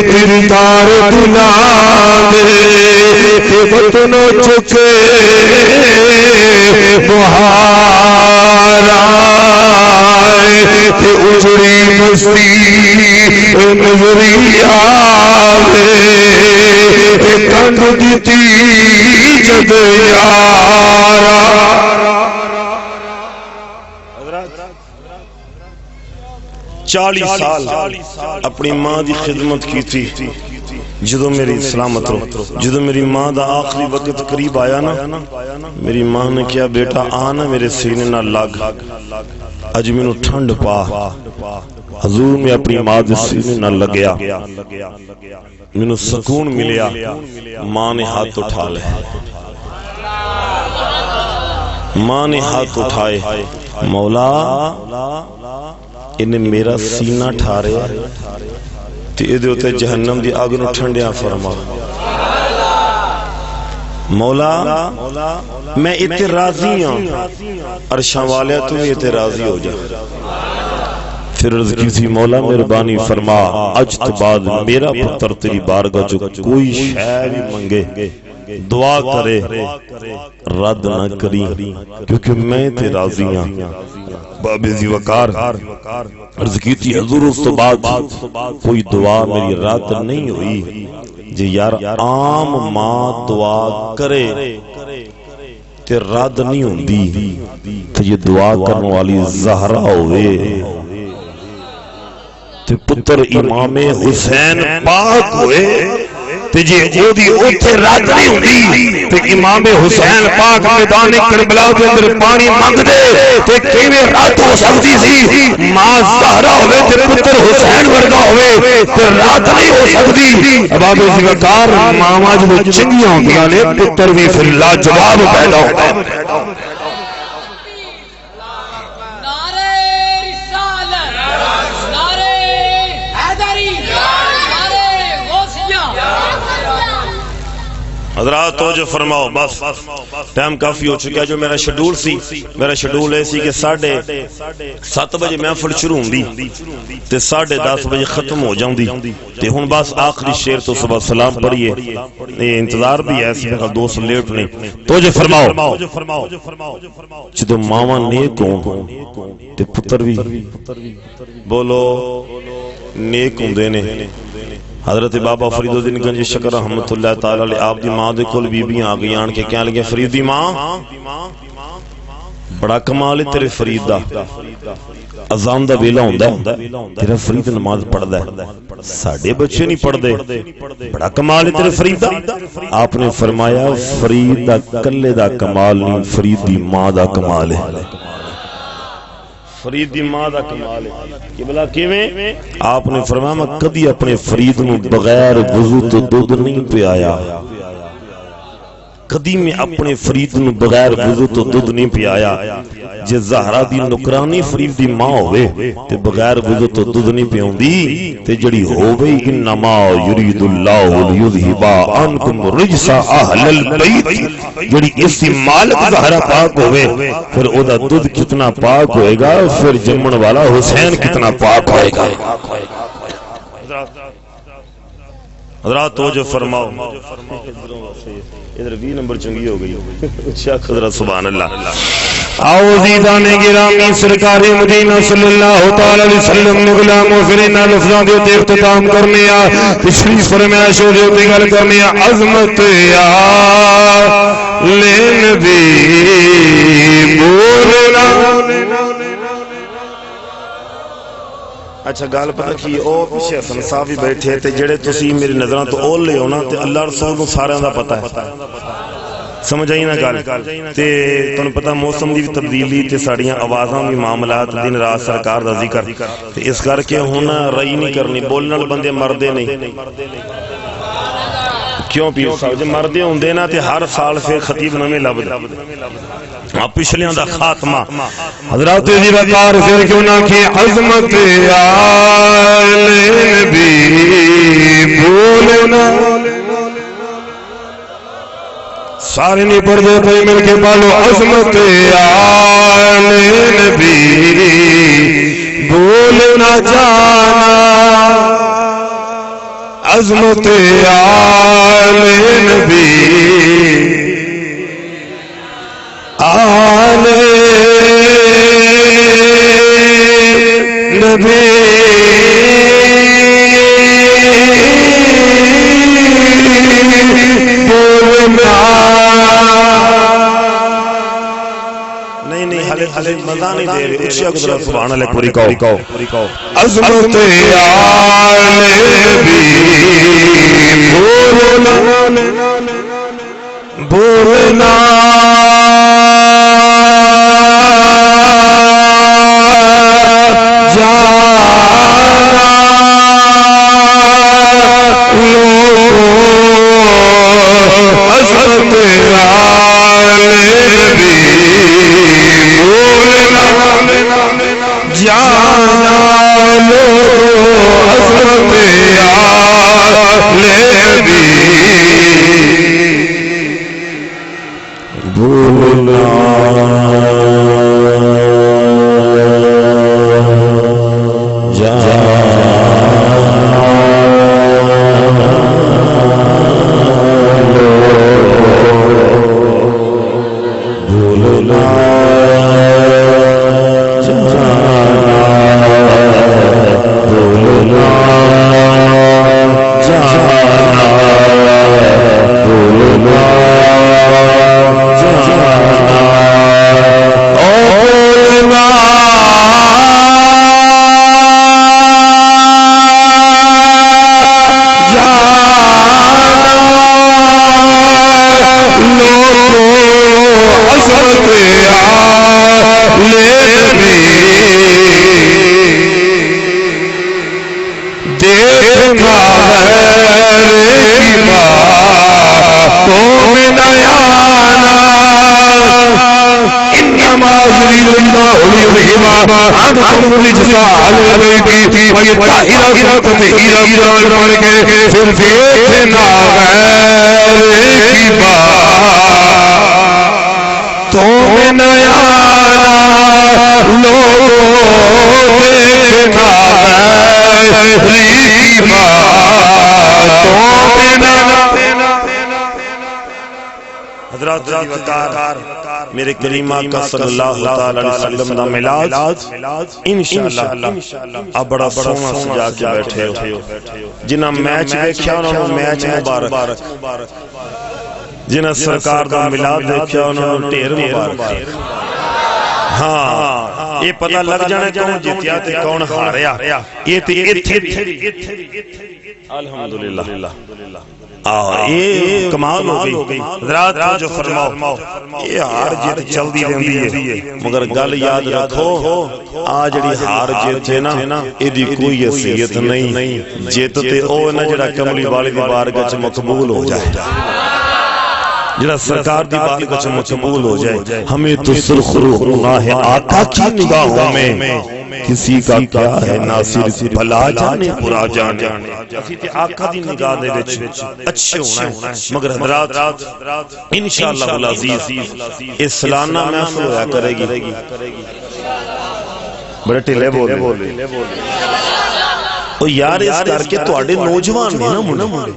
[SPEAKER 3] دلدار دلان بطنوں چکے بہارا اجڑی بستی نظری آوے کنڈ دیتی جد یارا
[SPEAKER 2] 40 سال اپنی ماں دی خدمت کی تھی جدو میری سلامت رو جدو میری ماں دا آخری وقت قریب آیا نا میری ماں نے کیا بیٹا آنا میرے سینے نہ لگ اج مینوں ٹھنڈ پا حضور میں اپنی ماں دے سینے نہ لگیا مینوں سکون ملیا ماں نے ہاتھ اٹھا لے ماں نے ہاتھ اٹھائے مولا انہیں میرا سینہ ٹھارے تے ادھے ہوتے جہنم دی آگ نو ٹھنڈیاں فرما مولا میں اتے راضی ہوں عرشاں والے تو اتے راضی ہو جا پھر عرض کی تھی مولا مہربانی فرما اج تو بعد میرا پتر تیری بارگاہ جو کوئی شے بھی منگے دعا کرے رد نہ کری کیونکہ میں تے راضی ہوں باب ذی وقار عرض کی تھی حضور اس تو بعد کوئی دعا میری رد نہیں ہوئی جی یار عام ماں دعا کرے تے رد نہیں ہوندی تو یہ دعا کرنے والی زہرا ہوئے تے پتر امام حسین پاک ہوئے تے جی اودی اوتھے رات نہیں ہوندی تے امام حسین پاک میدان کربلا دے اندر پانی منگ دے تے کیویں رات ہو سکتی سی ماں زہرا ہوے تے پتر حسین ورگا ہوے تے رات نہیں ہو سکتی باب ذی وقار ماواں جو چنگیاں ہوندیاں نے پتر بھی پھر لاجواب پیدا ہوندا ہے حضرات توجہ فرماؤ بس ٹائم کافی ہو چکا ہے جو میرا شیڈول سی میرا شیڈول ایسی کہ 7:30 بجے محفل شروع ہوندی تے 10:30 بجے ختم ہو جاندی تے ہن بس آخری شعر تو صبح سلام پڑھیے انتظار بھی ہے اس میں دوست لیٹ نہیں توجہ فرماؤ جدو ماواں نیک ہوں تے پتر بھی بولو نیک ہوندے نے حضرت بابا فرید الدین گنج شکر رحمت اللہ تعالی علیہ آپ دی ماں دے کول بیبیاں آ گئی آن کے کہنے لگے فرید دی ماں بڑا کمال ہے تیرے فرید دا اذان دا ویلا ہوندا ہے تیرا فرید نماز پڑھدا ہے ساڈے بچے نہیں پڑھدے بڑا کمال ہے تیرے فرید دا آپ نے فرمایا فرید دا کلے دا کمال نہیں فرید دی ماں دا کمال ہے فرید دی ماں دا کمال ہے کہ بلا کیویں آپ نے فرمایا میں کبھی اپنے فرید نو بغیر وضو تو دودھ نہیں پیا کدی میں اپنے فرید نو بغیر وضو تو دودھ نہیں پیایا جے زہرا دی نکرانی فرید دی ماں ہوئے تے بغیر وضو تو دودھ نہیں پیوں دی تے جڑی ہوئے انما یرید اللہ لیذہبا عنکم رجس اہل البیت جڑی اسی مالک زہرا پاک ہوئے پھر او دا دودھ کتنا پاک ہوئے گا پھر جمن والا حسین کتنا پاک ہوئے گا حضرات توجہ فرماؤ ادھر 20 نمبر چنگی ہو گئی شاک حضرت سبحان اللہ
[SPEAKER 3] عزیزان گرامی سرکار مدینہ صلی اللہ تعالی علیہ وسلم نے غلام و فرینہ لفظاں دیتے اختتام کرنے آ پچھلی فرمائش دیتے گل کرنے آ عظمت یا لے نبی بولنا
[SPEAKER 2] اچھا گال پتہ کی او پیچھے حسن صاحب بھی بیٹھے تھے جڑے تسی میری نظراں تو اول لے ہونا تے اللہ رسول کو سارے دا پتہ ہے سمجھ آئی نا گل تے تانوں پتہ موسم دی تبدیلی تے ساڈیاں آوازاں بھی معاملات دن رات سرکار دا ذکر تے اس کر کے ہن رئی نہیں کرنی بولن والے بندے مردے نہیں کیوں پیر صاحب جے مردے ہوندے نا تے ہر سال پھر خطیب نویں لبدا پچھلیاں دا خاتمہ
[SPEAKER 3] حضرات دی وقار پھر کیوں نہ کہ عظمت آل نبی بولنا سارے نہیں پڑھ دے پہ مل کے پالو عظمت آل نبی بولنا جانا عظمت آل نبی آل نبی بولنا
[SPEAKER 2] نہیں حلے مزہ نہیں دے رہے اچھی اقدر سبحان اللہ پوری کہو
[SPEAKER 3] عظمت آل نبی بولنا
[SPEAKER 2] میرے کریم آقا صلی اللہ علیہ وسلم دا ملاد انشاءاللہ اب بڑا سونا سجا کے بیٹھے ہو جنہ میچ دیکھیا انہوں نے میچ مبارک جنہ سرکار دا ملاد دیکھیا انہوں نے ٹیر مبارک ہاں یہ پتہ لگ جانا کون جیتیا تے کون ہاریا یہ تے الحمدللہ یہ کمال ہو گئی حضرات جو فرماؤ یہ ہار جیت چل دی رہندی ہے مگر گل یاد رکھو آج جڑی ہار جیت ہے نا ایدی کوئی حیثیت نہیں جیت تے او نا جڑا کملی والی دی بارگاہ وچ مقبول ہو جائے جڑا سرکار دی بارگاہ میں قبول ہو جائے. ہمیں تو سرخرو ہونا ہے آقا کی نگاہوں میں، کسی کا کیا ہے ناصر بھلا جانے برا جانے. اسی تے آقا دی نگاہ دے وچ اچھے ہونا ہے. مگر حضرات انشاءاللہ العزیز یہ سالانہ محفل ہویا کرے گی. بڑے ٹھلے بولے او یار اس کر کے تواڈے نوجوان نے نا منڈے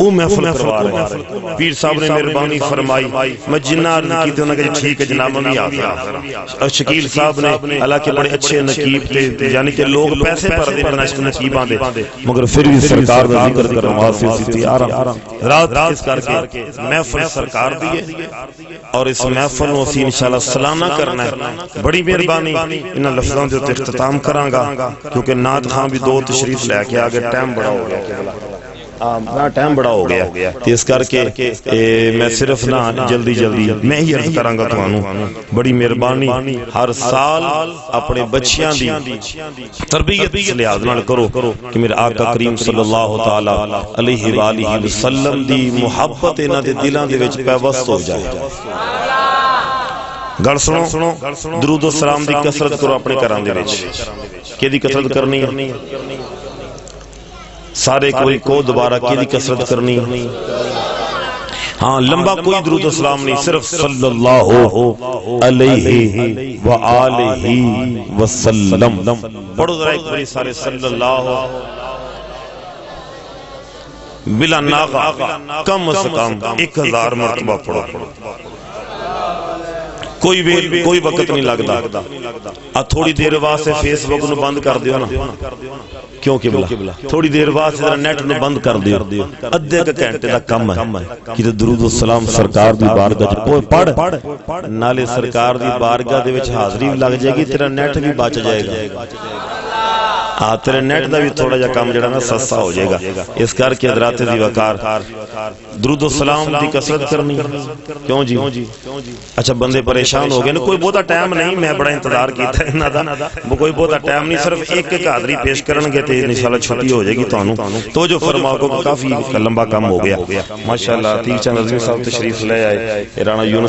[SPEAKER 2] او محفل کروا رہے ہیں. پیر صاحب نے مہربانی فرمائی، میں جنہ عرض کی تھی انہوں نے کہا ٹھیک ہے جناب میں بھی آتا. شکیل صاحب نے حالانکہ بڑے اچھے نقیب تھے، یعنی کہ لوگ پیسے پر دے بنا اس نقیب آندے، مگر پھر بھی سرکار کا ذکر کر نماز سے تھی آرام رات اس کر کے محفل سرکار دی ہے. اور اس محفل نو اسی انشاءاللہ سالانہ کرنا ہے. بڑی مہربانی انہاں لفظاں دے تے اختتام کراں گا کیونکہ نعت خان بھی دو تشریف لے کے آگے ٹائم بڑا ہو گیا. ٹائم بڑا ہو گیا اس کر کے میں صرف نہ جلدی میں ہی عرض کراں گا تانوں بڑی مہربانی ہر سال اپنے بچیاں دی تربیت اس لحاظ نال کرو کہ میرے آقا کریم صلی اللہ تعالی علیہ وآلہ وسلم دی محبت انہاں دے دلاں دے وچ پیوست ہو جائے. گل سنو، درود و سلام دی کثرت کرو اپنے گھراں دے وچ. کیدی کثرت کرنی ہے؟ سارے کوئی کو دوبارہ کیدی کثرت کرنی ہے؟ ہاں لمبا کوئی درود و سلام نہیں، صرف صلی اللہ علیہ وآلہ وسلم پڑھو ذرا ایک بڑی سارے صلی اللہ بلا ناغا کم از کم 1000 مرتبہ پڑھو. کوئی وقت نہیں لگتا. تھوڑی دیر واسطے فیس بک نو بند کر دیو نا، کیوں قبلہ تھوڑی دیر واسطے نیٹ نو بند کر دیو. ادھے کا گھنٹے دا کم ہے کہ درود و سلام سرکار دی بارگاہ وچ پڑھ، نالے سرکار دی بارگاہ دے وچ حاضری بھی لگ جائے گی، تیرا نیٹ بھی بچ جائے گا. تیرے نیٹ دا بھی تھوڑا جا کام جڑا نا سستا ہو جائے گا. اس کر کے حضرات دی وقار درود و سلام دی کثرت کرنی. کیوں جی؟ اچھا بندے پریشان ہو گئے نا، کوئی بہتا ٹائم نہیں، میں بڑا انتظار کیتا ہے انہاں دا، کوئی بہتا ٹائم نہیں، صرف ایک حاضری پیش کرن گے تے انشاءاللہ چھٹی ہو جائے گی تانوں. تو جو فرماؤ کو کافی لمبا کام ہو گیا ماشاءاللہ. تیر چند عظیم صاحب تشریف لے آئے، رانا یونس